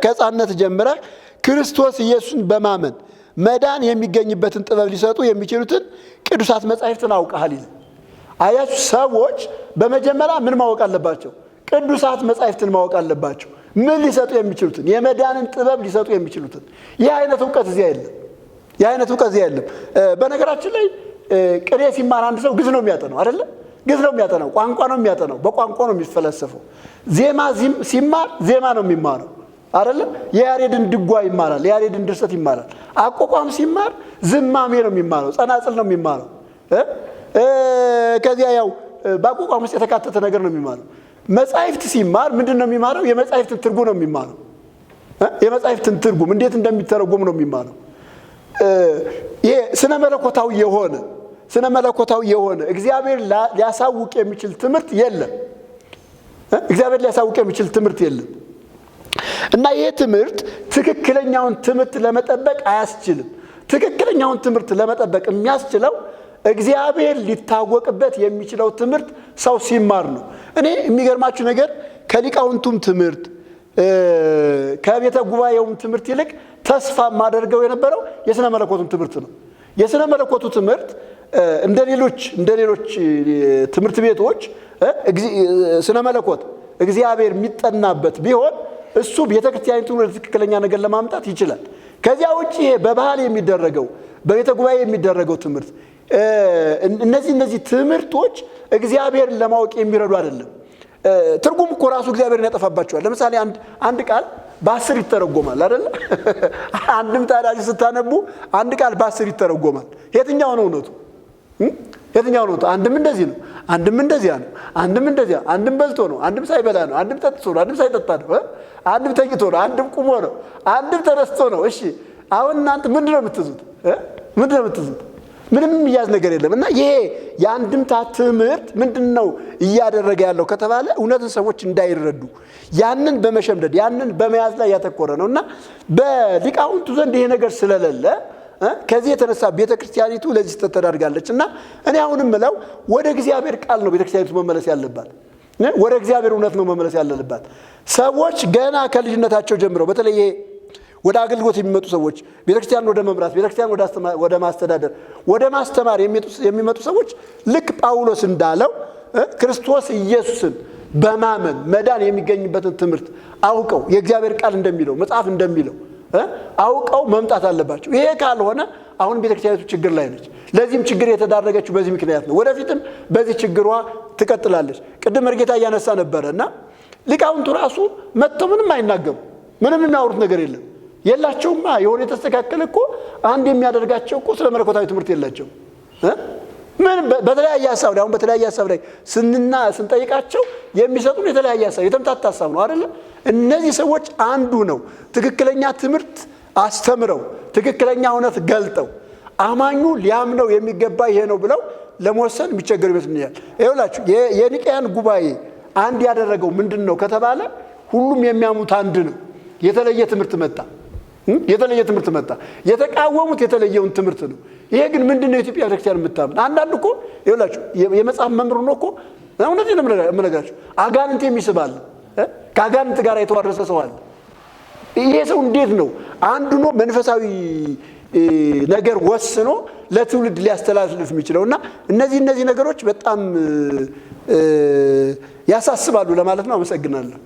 ከሕፃንነት ጀምረህ ክርስቶስ ኢየሱስን በማመን መዳን የሚገኝበትን ጥበብ ሊሰጡ የሚችሉትን ቅዱሳት መጻሕፍትን አውቀሃል ይላል። አያችሁ፣ ሰዎች በመጀመሪያ ምን ማወቅ አለባቸው? ቅዱሳት መጻሕፍትን ማወቅ አለባቸው። ምን ሊሰጡ የሚችሉትን? የመዳንን ጥበብ ሊሰጡ የሚችሉትን። ይህ አይነት እውቀት እዚያ የለም። ይህ አይነት እውቀት እዚያ የለም። በነገራችን ላይ ቅኔ ሲማር አንድ ሰው ግዕዝ ነው የሚያጠናው አይደለ? ግዕዝ ነው የሚያጠናው፣ ቋንቋ ነው የሚያጠናው፣ በቋንቋ ነው የሚፈለሰፈው። ዜማ ሲማር ዜማ ነው የሚማረው አይደለ? የያሬድን ድጓ ይማራል፣ የያሬድን ድርሰት ይማራል። አቋቋም ሲማር ዝማሜ ነው የሚማረው፣ ጸናጽል ነው የሚማረው። ከዚያ ያው በአቋቋም ውስጥ የተካተተ ነገር ነው የሚማረው። መጻሕፍት ሲማር ምንድን ነው የሚማረው? የመጻሕፍትን ትርጉም ነው የሚማረው። የመጻሕፍትን ትርጉም እንዴት እንደሚተረጎም ነው የሚማረው። ይሄ ስነ መለኮታዊ የሆነ እግዚአብሔር ሊያሳውቅ የሚችል ትምህርት የለም። እግዚአብሔር ሊያሳውቅ የሚችል ትምህርት የለም። እና ይሄ ትምህርት ትክክለኛውን ትምህርት ለመጠበቅ አያስችልም። ትክክለኛውን ትምህርት ለመጠበቅ የሚያስችለው እግዚአብሔር ሊታወቅበት የሚችለው ትምህርት ሰው ሲማር ነው። እኔ የሚገርማችሁ ነገር ከሊቃውንቱም ትምህርት ከቤተ ጉባኤውም ትምህርት ይልቅ ተስፋ የማደርገው የነበረው የሥነ መለኮቱን ትምህርት ነው። የሥነ መለኮቱ ትምህርት እንደ ሌሎች ትምህርት ቤቶች ስነ መለኮት እግዚአብሔር የሚጠናበት ቢሆን እሱ ቤተክርስቲያኒቱን ወደ ትክክለኛ ነገር ለማምጣት ይችላል። ከዚያ ውጪ ይሄ በባህል የሚደረገው በቤተ ጉባኤ የሚደረገው ትምህርት እነዚህ ትምህርቶች እግዚአብሔርን ለማወቅ የሚረዱ አይደለም። ትርጉም እኮ ራሱ እግዚአብሔርን ያጠፋባቸዋል። ለምሳሌ አንድ ቃል በ10 ይተረጎማል አይደል? አንድም ታዲያ ስታነቡ አንድ ቃል በ10 ይተረጎማል። የትኛው ነው እውነቱ? የትኛው ነው? አንድም እንደዚህ ነው፣ አንድም እንደዚያ ነው፣ አንድም እንደዚያ፣ አንድም በልቶ ነው፣ አንድም ሳይበላ ነው፣ አንድም ጠጥቶ ነው፣ አንድም ሳይጠጣ ነው፣ አንድም ተኝቶ ነው፣ አንድም ቁሞ ነው፣ አንድም ተነስቶ ነው። እሺ አሁን እናንተ ምንድነው የምትዙት? ምንድነው የምትዙት? ምንም የሚያዝ ነገር የለም። እና ይሄ የአንድምታ ትምህርት ምንድነው እያደረገ ያለው ከተባለ እውነትን ሰዎች እንዳይረዱ ያንን በመሸምደድ ያንን በመያዝ ላይ ያተኮረ ነው። እና በሊቃውንቱ ዘንድ ይሄ ነገር ስለሌለ ከዚህ የተነሳ ቤተክርስቲያኒቱ ለዚህ ተተዳርጋለች። እና እኔ አሁንም ምለው ወደ እግዚአብሔር ቃል ነው ቤተክርስቲያኒቱ መመለስ ያለባት። ወደ እግዚአብሔር እውነት ነው መመለስ ያለባት። ሰዎች ገና ከልጅነታቸው ጀምረው በተለይ ወደ አገልግሎት የሚመጡ ሰዎች ቤተክርስቲያን ወደ መምራት፣ ቤተክርስቲያን ወደ ማስተዳደር፣ ወደ ማስተማር የሚመጡ ሰዎች ልክ ጳውሎስ እንዳለው ክርስቶስ ኢየሱስን በማመን መዳን የሚገኝበትን ትምህርት አውቀው የእግዚአብሔር ቃል እንደሚለው መጽሐፍ እንደሚለው አውቀው መምጣት አለባቸው። ይሄ ካልሆነ አሁን ቤተክርስቲያኒቱ ችግር ላይ ነች። ለዚህም ችግር የተዳረገችው በዚህ ምክንያት ነው። ወደፊትም በዚህ ችግሯ ትቀጥላለች። ቅድም መርጌታ እያነሳ ነበረና ሊቃውንቱ ራሱ መጥተው ምንም አይናገሩ፣ ምንም የሚያወሩት ነገር የለም። የላቸውማ የሆነ የተስተካከለ እኮ አንድ የሚያደርጋቸው እኮ ስለ መለኮታዊ ትምህርት የላቸው። ምን በተለያየ ሐሳብ ላይ አሁን በተለያየ ሐሳብ ላይ ስንጠይቃቸው የሚሰጡን የተለያየ ሐሳብ የተምታታ ሐሳብ ነው አይደለ? እነዚህ ሰዎች አንዱ ነው ትክክለኛ ትምህርት አስተምረው ትክክለኛ እውነት ገልጠው አማኙ ሊያምነው የሚገባ ይሄ ነው ብለው ለመወሰን የሚቸገሩ ይመስልኛል። ይኸውላችሁ የኒቅያን ጉባኤ አንድ ያደረገው ምንድነው ከተባለ ሁሉም የሚያምኑት አንድ ነው። የተለየ ትምህርት መጣ። የተቃወሙት የተለየውን ትምህርት ነው። ይሄ ግን ምንድነው የኢትዮጵያ ቤተክርስቲያን የምታምን? አንዳንድ እኮ ይኸውላችሁ የመጽሐፍ መምህር ነው እኮ እውነቴን ነው የምነግራችሁ። አጋንንት የሚስባል ከአጋንንት ጋር የተዋረሰ ሰው አለ። ይሄ ሰው እንዴት ነው አንዱ ነው መንፈሳዊ ነገር ወስኖ ለትውልድ ሊያስተላልፍ የሚችለውና እነዚህ ነገሮች በጣም ያሳስባሉ ለማለት ነው። አመሰግናለሁ።